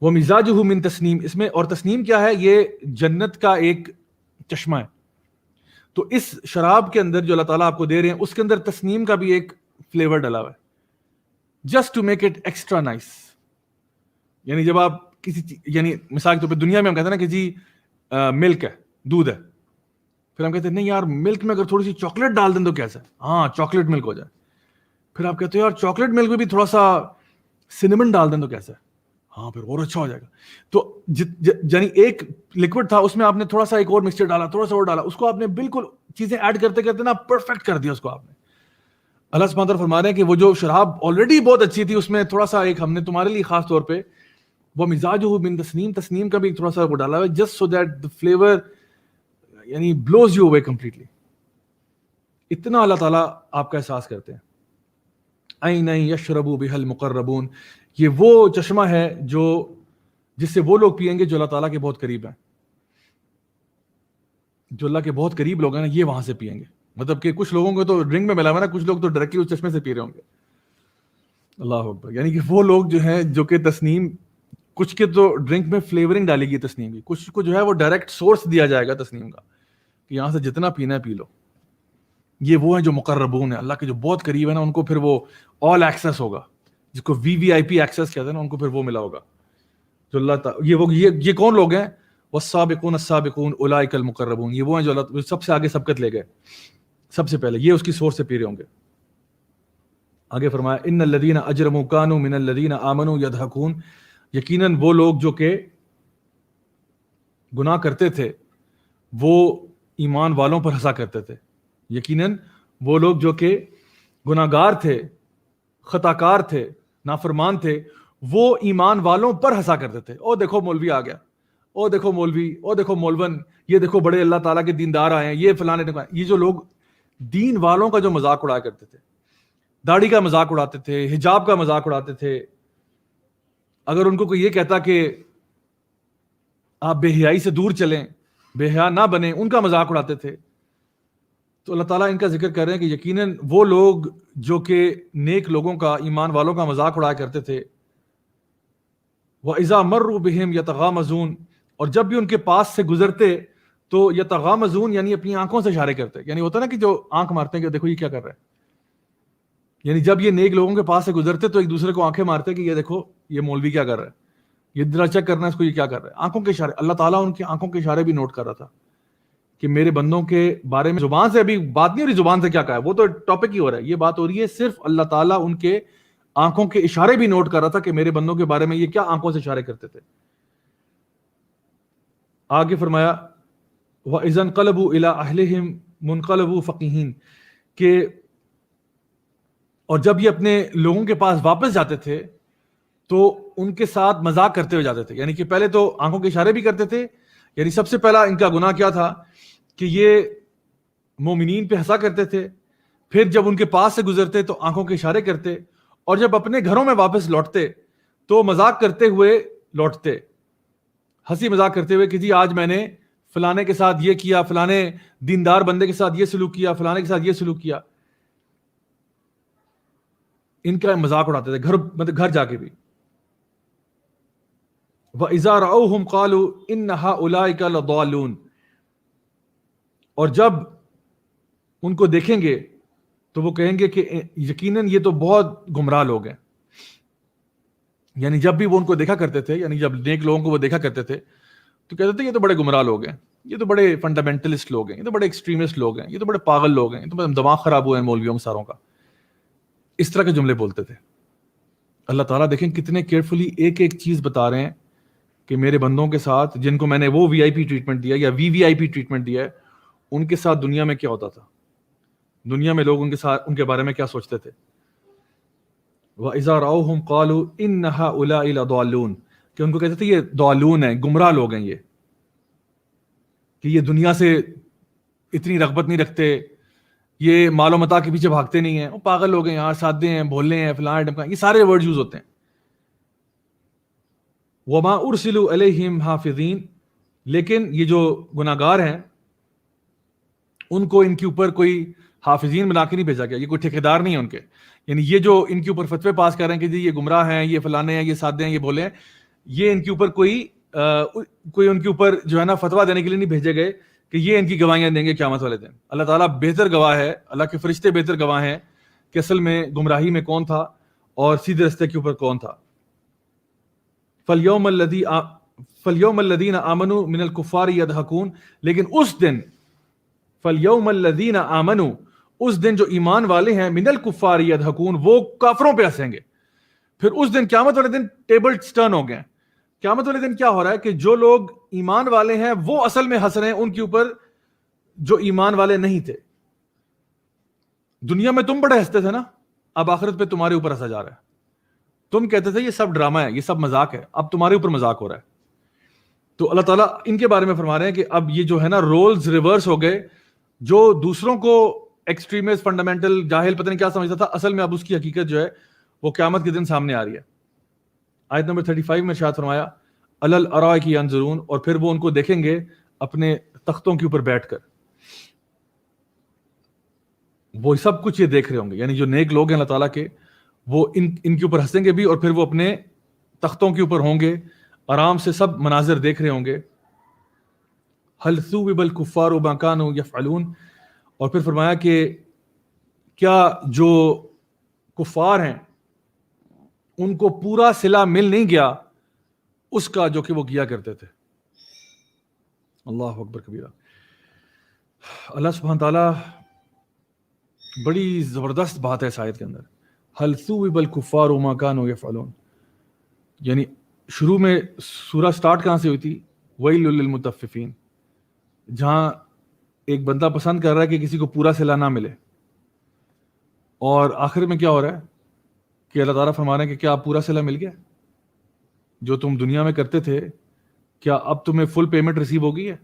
وَمِزَاجُهُ مِن تسنیم، اس میں، اور تسنیم کیا ہے؟ یہ جنت کا ایک چشمہ ہے. تو اس شراب کے اندر جو اللہ تعالیٰ آپ کو دے رہے ہیں، اس کے اندر تسنیم کا بھی ایک فلیور ڈلا ہوا ہے، just to make it extra nice. یعنی جب آپ کسی یعنی مثال کے طور پہ دنیا میں ہم کہتے ہیں نا کہ جی ملک ہے، دودھ ہے، پھر ہم کہتے ہیں نہیں یار ملک میں اگر تھوڑی سی چاکلیٹ ڈال دیں تو کیسا ہے، ہاں چاکلیٹ ملک ہو جائے. پھر آپ کہتے ہیں یار چاکلیٹ ملک میں بھی تھوڑا سا سنیمن ڈال دیں تو کیسا ہے، ہاں پھر اور اچھا ہو جائے گا. تو یعنی ایک لکوڈ تھا، اس میں آپ نے تھوڑا سا ایک اور مکسچر ڈالا، تھوڑا سا اور ڈالا، اس کو آپ نے بالکل چیزیں ایڈ کرتے کرتے نا پرفیکٹ کر دیا اس کو آپ نے. اللہ سبحانہ وتعالیٰ فرما رہے ہیں کہ وہ جو شراب آلریڈی بہت اچھی تھی، اس میں تھوڑا سا ایک ہم نے تمہارے لیے خاص طور پہ وہ مزاجہ من تسنیم، تسنیم کا بھی تھوڑا سا وہ ڈالا ہے just so that the flavor یعنی blows you away completely. اتنا اللہ تعالیٰ آپ کا احساس کرتے ہیں. عینا یشرب بہا المقربون، یہ وہ چشمہ ہے جو جس سے وہ لوگ پئیں گے جو اللہ تعالیٰ کے بہت قریب ہیں. جو اللہ کے بہت قریب لوگ ہیں نا یہ وہاں سے پئیں گے. مطلب کہ کچھ لوگوں کو تو ڈرنک میں ملا ہوا ہے نا، کچھ لوگ تو ڈائریکٹلی اس چشمے سے پی رہے ہوں گے. اللہ اکبر. یعنی کہ وہ لوگ جو ہیں جو کہ تسنیم، کچھ کے تو ڈرنک میں فلیورنگ ڈالے گی تسنیم کی، کچھ کو جو ہے وہ ڈائریکٹ سورس دیا جائے گا تسنیم کا کہ یہاں سے جتنا پینا ہے پی لو. یہ وہ ہیں جو مقربون ہیں، اللہ کے جو بہت قریب ہے نا، ان کو پھر وہ آل ایکسیس ہوگا، جس کو VIP ایکسیس کہتے ہیں نا، ان کو پھر وہ ملا ہوگا. جو اللہ تعالیٰ یہ کون لوگ ہیں؟ والسابقون السابقون اولئک المقربون، یہ وہ ہیں جو اللہ سب سے آگے سبقت لے گئے، سب سے پہلے یہ اس کی سورس سے پی رہے ہوں گے. آگے فرمایا ان الذین اجرموا کانوا من الذین آمنوا یضحکون، یقیناً وہ لوگ جو کہ گناہ کرتے تھے وہ ایمان والوں پر ہنسا کرتے تھے. یقیناً وہ لوگ جو کہ گناہ گار تھے، خطا کار تھے، نافرمان تھے، وہ ایمان والوں پر ہنسا کرتے تھے. او دیکھو مولوی آ گیا، او دیکھو مولوی، او دیکھو مولون، یہ دیکھو بڑے اللہ تعالیٰ کے دیندار آئے ہیں، یہ فلانے. یہ جو لوگ دین والوں کا جو مذاق اڑایا کرتے تھے، داڑھی کا مذاق اڑاتے تھے، حجاب کا مذاق اڑاتے تھے، اگر ان کو کوئی یہ کہتا کہ آپ بے حیائی سے دور چلیں، بے حیا نہ بنیں، ان کا مذاق اڑاتے تھے. تو اللہ تعالیٰ ان کا ذکر کر رہے ہیں کہ یقیناً وہ لوگ جو کہ نیک لوگوں کا، ایمان والوں کا مذاق اڑایا کرتے تھے. وَإِذَا مَرُّوا بِهِمْ يَتَغَامَزُونَ، اور جب بھی ان کے پاس سے گزرتے تو یتغامزون یعنی اپنی آنکھوں سے اشارے کرتے. یعنی ہوتا ہے نا کہ جو آنکھ مارتے ہیں کہ دیکھو یہ کیا کر رہا ہے. یعنی جب یہ نیک لوگوں کے پاس سے گزرتے تو ایک دوسرے کو آنکھیں مارتے کہ یہ دیکھو یہ مولوی کیا کر رہا ہے، یہ ذرا چیک کرنا ہے اس کو، یہ کیا کر رہا ہے. آنکھوں کے اشارے، اللہ تعالیٰ ان کی آنکھوں کے اشارے بھی نوٹ کر رہا تھا کہ میرے بندوں کے بارے میں. زبان سے ابھی بات نہیں ہو رہی زبان سے کیا کہا ہے، وہ تو ٹاپک ہی ہو رہا ہے. یہ بات ہو رہی ہے صرف اللہ تعالیٰ ان کے آنکھوں کے اشارے بھی نوٹ کر رہا تھا کہ میرے بندوں کے بارے میں یہ کیا آنکھوں سے اشارے کرتے تھے. آگے فرمایا وَإِذَا انْقَلَبُوا إِلَىٰ أَهْلِهِمْ مُنْقَلَبُوا فَقِيهِينَ، کہ اور جب یہ اپنے لوگوں کے پاس واپس جاتے تھے تو ان کے ساتھ مذاق کرتے ہوئے جاتے تھے. یعنی کہ پہلے تو آنکھوں کے اشارے بھی کرتے تھے. یعنی سب سے پہلا ان کا گناہ کیا تھا کہ یہ مومنین پہ ہنسا کرتے تھے. پھر جب ان کے پاس سے گزرتے تو آنکھوں کے اشارے کرتے، اور جب اپنے گھروں میں واپس لوٹتے تو مذاق کرتے ہوئے لوٹتے، ہنسی مذاق کرتے ہوئے کہ جی آج میں نے فلانے کے ساتھ یہ کیا، فلانے دیندار بندے کے ساتھ یہ سلوک کیا، فلانے کے ساتھ یہ سلوک کیا. ان کا مذاق اڑاتے تھے مطلب گھر جا کے بھی. وَإِذَا رَأَوْهُمْ قَالُوا إِنَّ هَؤُلَاءِ لَضَالُّونَ، اور جب ان کو دیکھیں گے تو وہ کہیں گے کہ یقیناً یہ تو بہت گمراہ لوگ ہیں. یعنی جب بھی وہ ان کو دیکھا کرتے تھے، یعنی جب نیک لوگوں کو وہ دیکھا کرتے تھے تو کہتے تھے یہ تو بڑے گمراہ لوگ ہیں، یہ تو بڑے فنڈامنٹلسٹ لوگ ہیں، یہ تو بڑے ایکسٹریمسٹ لوگ ہیں، یہ تو بڑے پاگل لوگ ہیں، یہ تو دماغ خراب ہوئے ہیں مولویوں کے ساروں کا. اس طرح کے جملے بولتے تھے. اللہ تعالیٰ دیکھیں کتنے کیئرفلی ایک ایک چیز بتا رہے ہیں کہ میرے بندوں کے ساتھ جن کو میں نے وہ VIP ٹریٹمنٹ دیا یا VVIP ٹریٹمنٹ دیا ہے، ان کے ساتھ دنیا میں کیا ہوتا تھا، دنیا میں لوگ ان کے بارے میں کیا سوچتے تھے. وَإِذَا رَأَوْهُمْ قَالُوا إِنَّ هَؤُلَاءِ لَضَالُّونَ، کہ ان کو کہتے تھے یہ ضالون ہیں، گمراہ لوگ ہیں، یہ کہ یہ دنیا سے اتنی رغبت نہیں رکھتے، یہ مال و متاع کے پیچھے بھاگتے نہیں ہیں، وہ پاگل لوگ ہیں یار، سادے ہیں، بھولے ہیں، فلاں ڈمکاں، یہ سارے ورڈ یوز ہوتے ہیں. وَمَا أُرْسِلُوا عَلَيْهِمْ حَافِظِينَ، لیکن یہ جو گناہ گار ہیں ان کو ان کے اوپر کوئی حافظین بنا کے نہیں بھیجا گیا، یہ کوئی ٹھیکیدار نہیں ہے ان کے. یعنی یہ جو ان کے اوپر فتوے پاس کر رہے ہیں کہ جی یہ گمراہ ہیں، یہ فلانے ہیں، یہ سادے ہیں، یہ بولے ہیں، یہ ان کے اوپر کوئی ان کے اوپر جو ہے نا فتویٰ دینے کے لیے نہیں بھیجے گئے کہ یہ ان کی گواہیاں دیں گے قیامت والے دن. اللہ تعالیٰ بہتر گواہ ہے، اللہ کے فرشتے بہتر گواہ ہیں کہ اصل میں گمراہی میں کون تھا اور سیدھے رستے کے اوپر کون تھا. فَالْيَوْمَ الَّذِينَ آمَنُوا مِنَ الْكُفَّارِ يَضْحَكُونَ، لیکن اس دن فَالْيَوْمَ الَّذِينَ آمَنُوا، اس دن جو ایمان والے ہیں، مِنَ الْكُفَّارِ يَضْحَكُونَ، وہ کافروں پہ ہنسیں گے. پھر اس دن قیامت والے دن ٹیبل ٹرن ہو گئے. قیامت والے دن کیا ہو رہا ہے کہ جو لوگ ایمان والے ہیں وہ اصل میں ہنس رہے ہیں ان کے اوپر جو ایمان والے نہیں تھے. دنیا میں تم بڑے ہنستے تھے نا، اب آخرت پہ تمہارے اوپر ہنسا جا رہا ہے. تم کہتے تھے یہ سب ڈرامہ ہے، یہ سب مذاق ہے، اب تمہارے اوپر مذاق ہو رہا ہے. تو اللہ تعالیٰ ان کے بارے میں فرما رہے ہیں کہ اب یہ جو ہے نا رولز ریورس ہو گئے. جو دوسروں کو ایکسٹریمسٹ فنڈامنٹل جاہل پتہ نہیں کیا سمجھتا تھا، اصل میں اب اس کی حقیقت جو ہے وہ قیامت کے دن سامنے آ رہی ہے. آیت نمبر 35 میں ارشاد فرمایا علی الارائک ینظرون، اور پھر وہ ان کو دیکھیں گے اپنے تختوں کے اوپر بیٹھ کر. وہ سب کچھ یہ دیکھ رہے ہوں گے، یعنی جو نیک لوگ ہیں اللہ تعالیٰ کے، وہ ان کے اوپر ہنسیں گے بھی، اور پھر وہ اپنے تختوں کے اوپر ہوں گے، آرام سے سب مناظر دیکھ رہے ہوں گے. هل ثوب الکفار ما كانوا يفعلون، اور پھر فرمایا کہ کیا جو کفار ہیں ان کو پورا صلہ مل نہیں گیا اس کا جو کہ وہ کیا کرتے تھے. اللہ اکبر کبیرہ. اللہ سبحانہ تعالیٰ بڑی زبردست بات ہے اس آیت کے اندر. هل ثوب الکفار ما كانوا يفعلون، یعنی شروع میں سورہ سٹارٹ کہاں سے ہوئی تھی؟ ویل للمطففین، جہاں ایک بندہ پسند کر رہا ہے کہ کسی کو پورا صلہ نہ ملے، اور آخر میں کیا ہو رہا ہے کہ اللہ تعالیٰ فرما رہے ہیں کہ کیا اب پورا صلہ مل گیا؟ جو تم دنیا میں کرتے تھے کیا اب تمہیں فل پیمنٹ ریسیو ہو گئی ہے؟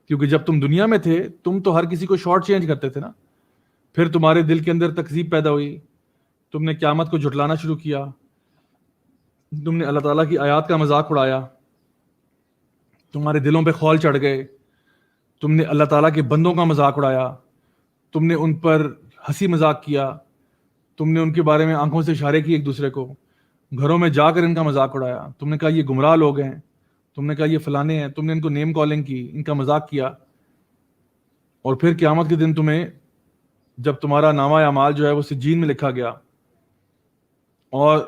کیونکہ جب تم دنیا میں تھے تم تو ہر کسی کو شارٹ چینج کرتے تھے نا. پھر تمہارے دل کے اندر تکذیب پیدا ہوئی، تم نے قیامت کو جھٹلانا شروع کیا، تم نے اللہ تعالیٰ کی آیات کا مذاق اڑایا، تمہارے دلوں پہ خول چڑھ گئے، تم نے اللہ تعالیٰ کے بندوں کا مذاق اڑایا، تم نے ان پر ہنسی مذاق کیا، تم نے ان کے بارے میں آنکھوں سے اشارے کیے ایک دوسرے کو، گھروں میں جا کر ان کا مذاق اڑایا، تم نے کہا یہ گمراہ لوگ ہیں، تم نے کہا یہ فلانے ہیں، تم نے ان کو نیم کالنگ کی، ان کا مذاق کیا. اور پھر قیامت کے دن تمہیں جب تمہارا نامہ اعمال جو ہے وہ سجین میں لکھا گیا اور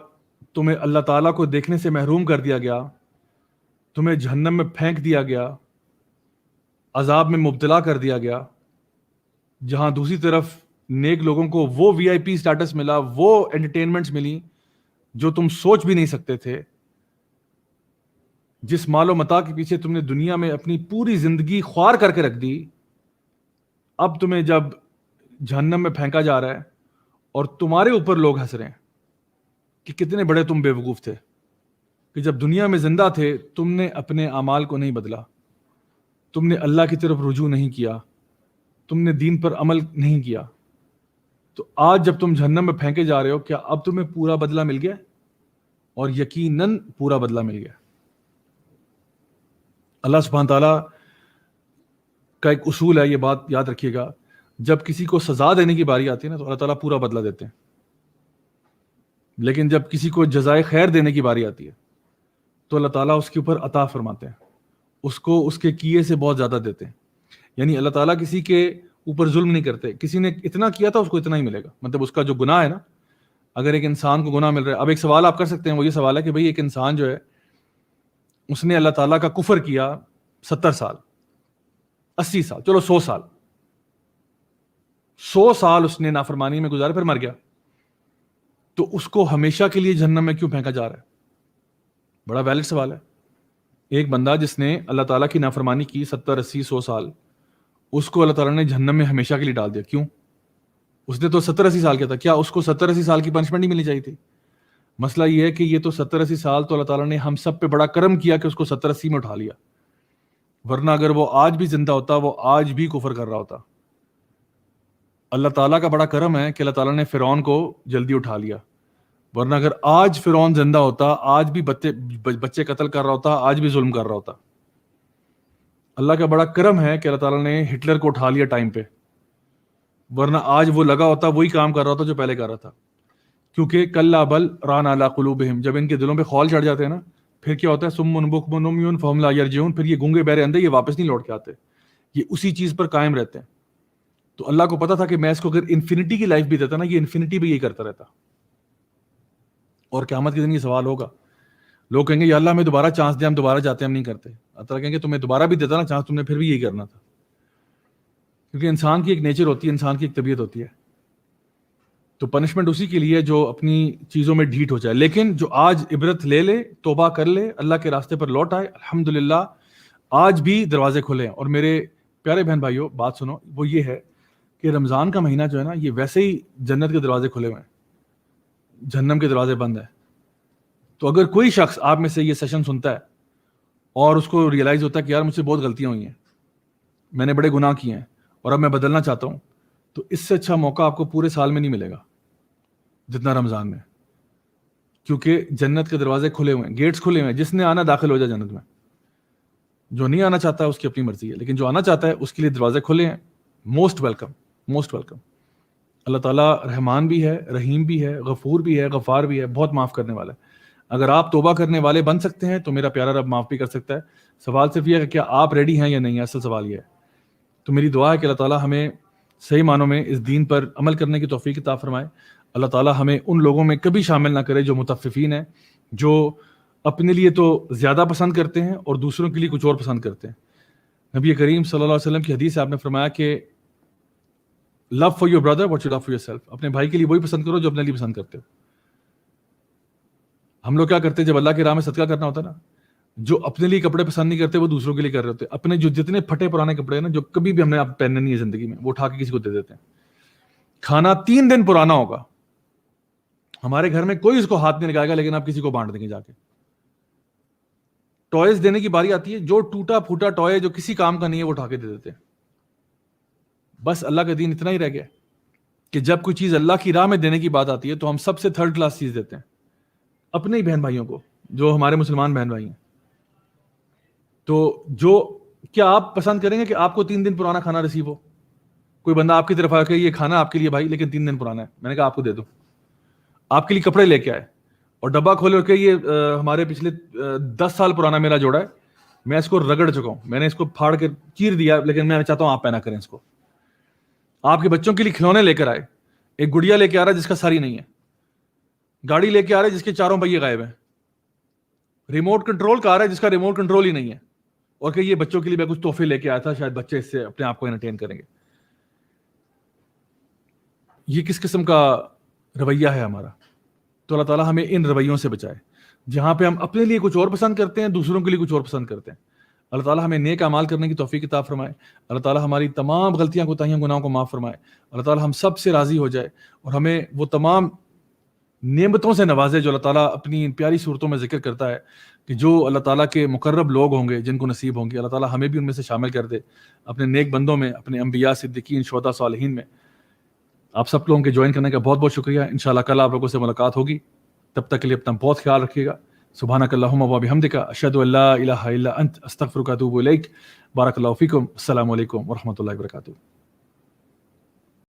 تمہیں اللہ تعالیٰ کو دیکھنے سے محروم کر دیا گیا، تمہیں جہنم میں پھینک دیا گیا، عذاب میں مبتلا کر دیا گیا، جہاں دوسری طرف نیک لوگوں کو وہ وی آئی پی سٹیٹس ملا، وہ انٹرٹینمنٹس ملی جو تم سوچ بھی نہیں سکتے تھے. جس مال و متاع کے پیچھے تم نے دنیا میں اپنی پوری زندگی خوار کر کے رکھ دی، اب تمہیں جب جہنم میں پھینکا جا رہا ہے اور تمہارے اوپر لوگ ہنس رہے ہیں کہ کتنے بڑے تم بے وقوف تھے کہ جب دنیا میں زندہ تھے تم نے اپنے اعمال کو نہیں بدلا، تم نے اللہ کی طرف رجوع نہیں کیا، تم نے دین پر عمل نہیں کیا. تو آج جب تم جہنم میں پھینکے جا رہے ہو، کیا اب تمہیں پورا بدلہ مل گیا؟ اور یقیناً پورا بدلہ مل گیا. اللہ سبحانہ تعالیٰ کا ایک اصول ہے، یہ بات یاد رکھیے گا، جب کسی کو سزا دینے کی باری آتی ہے نا تو اللہ تعالیٰ پورا بدلہ دیتے ہیں، لیکن جب کسی کو جزائے خیر دینے کی باری آتی ہے تو اللہ تعالیٰ اس کے اوپر عطا فرماتے ہیں، اس کو اس کے کیے سے بہت زیادہ دیتے ہیں. یعنی اللہ تعالیٰ کسی کے اوپر ظلم نہیں کرتے، کسی نے اتنا کیا تھا اس کو اتنا ہی ملے گا. مطلب اس کا جو گناہ ہے نا، اگر ایک انسان کو گناہ مل رہا ہے، اب ایک سوال آپ کر سکتے ہیں، وہ یہ سوال ہے کہ بھئی ایک انسان جو ہے اس نے اللہ تعالیٰ کا کفر کیا 70 سال 80 سال، چلو 100 سال، 100 سال اس نے نافرمانی میں گزارے، پھر مر گیا، تو اس کو ہمیشہ کے لیے جہنم میں کیوں پھینکا جا رہا ہے؟ بڑا ویلڈ سوال ہے. ایک بندہ جس نے اللہ تعالیٰ کی نافرمانی کی 70 80 100 سال، اس کو اللہ تعالیٰ نے جہنم میں ہمیشہ کے لیے ڈال دیا، کیوں؟ اس نے تو 70 80 سال کیا تھا، کیا اس کو 70 80 سال کی پنشمنٹ نہیں ملنی چاہیے تھی؟ مسئلہ یہ ہے کہ یہ تو 70 80 سال تو اللہ تعالیٰ نے ہم سب پہ بڑا کرم کیا کہ اس کو 70 80 میں اٹھا لیا، ورنہ اگر وہ آج بھی زندہ ہوتا وہ آج بھی کفر کر رہا ہوتا. اللہ تعالیٰ کا بڑا کرم ہے کہ اللہ تعالیٰ نے فرعون کو جلدی اٹھا لیا، ورنہ اگر آج فرعون زندہ ہوتا آج بھی بچے قتل کر رہا ہوتا، آج بھی ظلم کر رہا ہوتا. اللہ کا بڑا کرم ہے کہ اللہ تعالیٰ نے ہٹلر کو اٹھا لیا ٹائم پہ، ورنہ آج وہ لگا ہوتا وہی کام کر رہا ہوتا جو پہلے کر رہا تھا. کیونکہ کلا بل ران علی قلوبہم، جب ان کے دلوں پہ خول چڑھ جاتے ہیں نا پھر کیا ہوتا ہے، سم بکم عمی فہم لا یرجعون، پھر یہ گونگے بہرے اندھے، یہ واپس نہیں لوٹ کے آتے، یہ اسی چیز پر قائم رہتے ہیں. تو اللہ کو پتا تھا کہ میں اس کو اگر انفینٹی کی لائف بھی دیتا نا، یہ انفینٹی بھی یہی کرتا رہتا. اور قیامت کے دن یہ سوال ہوگا، لوگ کہیں گے یا اللہ ہمیں دوبارہ چانس دے, ہم دوبارہ جاتے ہیں, ہم نہیں کرتے. اللہ تعالیٰ کہیں گے تمہیں دوبارہ بھی دیتا نا چانس, تم نے پھر بھی یہی کرنا تھا. کیونکہ انسان کی ایک نیچر ہوتی ہے, انسان کی ایک طبیعت ہوتی ہے. تو پنشمنٹ اسی کے لیے جو اپنی چیزوں میں ڈھیٹ ہو جائے. لیکن جو آج عبرت لے لے, توبہ کر لے, اللہ کے راستے پر لوٹ آئے, الحمدللہ آج بھی دروازے کھلے ہیں. اور میرے پیارے بہن بھائیوں بات سنو, وہ یہ ہے کہ رمضان کا مہینہ جو ہے نا, یہ ویسے ہی جنت کے دروازے کھلے ہوئے ہیں, جہنم کے دروازے بند ہیں. تو اگر کوئی شخص آپ میں سے یہ سیشن سنتا ہے اور اس کو ریئلائز ہوتا ہے کہ یار مجھ سے بہت غلطیاں ہوئی ہیں, میں نے بڑے گناہ کیے ہیں اور اب میں بدلنا چاہتا ہوں, تو اس سے اچھا موقع آپ کو پورے سال میں نہیں ملے گا جتنا رمضان میں. کیونکہ جنت کے دروازے کھلے ہوئے ہیں, گیٹس کھلے ہوئے ہیں. جس نے آنا داخل ہو جائے جنت میں, جو نہیں آنا چاہتا ہے اس کی اپنی مرضی ہے, لیکن جو آنا چاہتا ہے اس کے لیے دروازے کھلے ہیں. Most welcome, most welcome. اللہ تعالیٰ رحمان بھی ہے, رحیم بھی ہے, غفور بھی ہے, غفار بھی ہے, بہت معاف کرنے والا ہے. اگر آپ توبہ کرنے والے بن سکتے ہیں تو میرا پیارا رب معاف بھی کر سکتا ہے. سوال صرف یہ ہے کہ کیا آپ ریڈی ہیں یا نہیں ہے, اصل سوال یہ ہے. تو میری دعا ہے کہ اللہ تعالیٰ ہمیں صحیح معنوں میں اس دین پر عمل کرنے کی توفیق عطا فرمائے. اللہ تعالیٰ ہمیں ان لوگوں میں کبھی شامل نہ کرے جو متففین ہیں, جو اپنے لیے تو زیادہ پسند کرتے ہیں اور دوسروں کے لیے کچھ اور پسند کرتے ہیں. نبی کریم صلی اللہ علیہ وسلم کی حدیث سے آپ نے فرمایا کہ love for your brother what you love for yourself. اپنے بھائی کے لیے وہی پسند کرو جو اپنے لیے پسند کرتے ہو. ہم لوگ کیا کرتے ہیں جب اللہ کی راہ میں صدقہ کرنا ہوتا ہے نا, جو اپنے لیے کپڑے پسند نہیں کرتے وہ دوسروں کے لیے کر رہے ہوتے ہیں. اپنے جو جتنے پھٹے پرانے کپڑے ہیں نا, جو کبھی بھی ہم نے پہننے نہیں ہے زندگی میں, وہ اٹھا کے کسی کو دے دیتے ہیں. کھانا 3 دن پرانا ہوگا, ہمارے گھر میں کوئی اس کو ہاتھ نہیں لگائے گا, لیکن آپ کسی کو بانٹ دیں گے جا کے. ٹوائز دینے کی باری آتی ہے, جو ٹوٹا پھوٹا ٹوائے جو کسی کام کا نہیں ہے وہ اٹھا کے دے دیتے ہیں. بس اللہ کا دین اتنا ہی رہ گیا کہ جب کوئی چیز اللہ کی راہ میں دینے کی بات آتی ہے تو ہم سب سے 3rd کلاس چیز دیتے ہیں اپنے ہی بہن بھائیوں کو, جو ہمارے مسلمان بہن بھائی ہیں. تو جو کیا آپ پسند کریں گے کہ آپ کو 3 دن پرانا کھانا ریسیو ہو؟ کوئی بندہ آپ کی طرف آ کے یہ کھانا آپ کے لیے بھائی لیکن 3 دن پرانا ہے, میں نے کہا آپ کو دے دو. آپ کے لیے کپڑے لے کے آئے اور ڈبہ کھولے کے یہ ہمارے پچھلے 10 سال پرانا میرا جوڑا ہے, میں اس کو رگڑ چکا ہوں, میں نے اس کو پھاڑ کے چیر دیا, لیکن میں چاہتا ہوں آپ پہنا کریں اس کو. آپ کے بچوں کے لیے کھلونے لے کر آئے, ایک گڑیا لے کے آ رہا ہے جس کا سر ہی نہیں ہے, گاڑی لے کے آ رہا ہے جس کے 4 پہیے غائب ہیں, ریموٹ کنٹرول کا آ رہا ہے جس کا ریموٹ کنٹرول ہی نہیں ہے, اور کہ یہ بچوں کے لیے میں کچھ تحفے لے کے آیا تھا, شاید بچے اس سے اپنے آپ کو انٹرٹین کریں گے. یہ کس قسم کا رویہ ہے ہمارا؟ تو اللہ تعالیٰ ہمیں ان رویوں سے بچائے جہاں پہ ہم اپنے لیے کچھ اور پسند کرتے ہیں, دوسروں کے لیے کچھ اور پسند کرتے ہیں. اللہ تعالیٰ ہمیں نیک اعمال کرنے کی توفیق عطا فرمائے. اللہ تعالیٰ ہماری تمام غلطیاں کوتاہیاں گناہوں کو معاف فرمائے. اللہ تعالیٰ ہم سب سے راضی ہو جائے اور ہمیں وہ تمام نعمتوں سے نوازے جو اللہ تعالیٰ اپنی پیاری صورتوں میں ذکر کرتا ہے کہ جو اللہ تعالیٰ کے مقرب لوگ ہوں گے, جن کو نصیب ہوں گے. اللہ تعالیٰ ہمیں بھی ان میں سے شامل کر دے اپنے نیک بندوں میں, اپنے انبیاء, صدیقین, شہداء, صالحین میں. آپ سب لوگوں کے جوائن کرنے کا بہت بہت شکریہ. انشاءاللہ کل آپ لوگوں سے ملاقات ہوگی. تب تک کے لیے اپنا بہت خیال رکھیے گا. سبحانک اللہم و بحمدک, اشہد ان لا الہ الا انت, استغفرک و اتوب الیک. بارک اللہ فیکم. السلام علیکم ورحمۃ اللہ وبرکاتہ.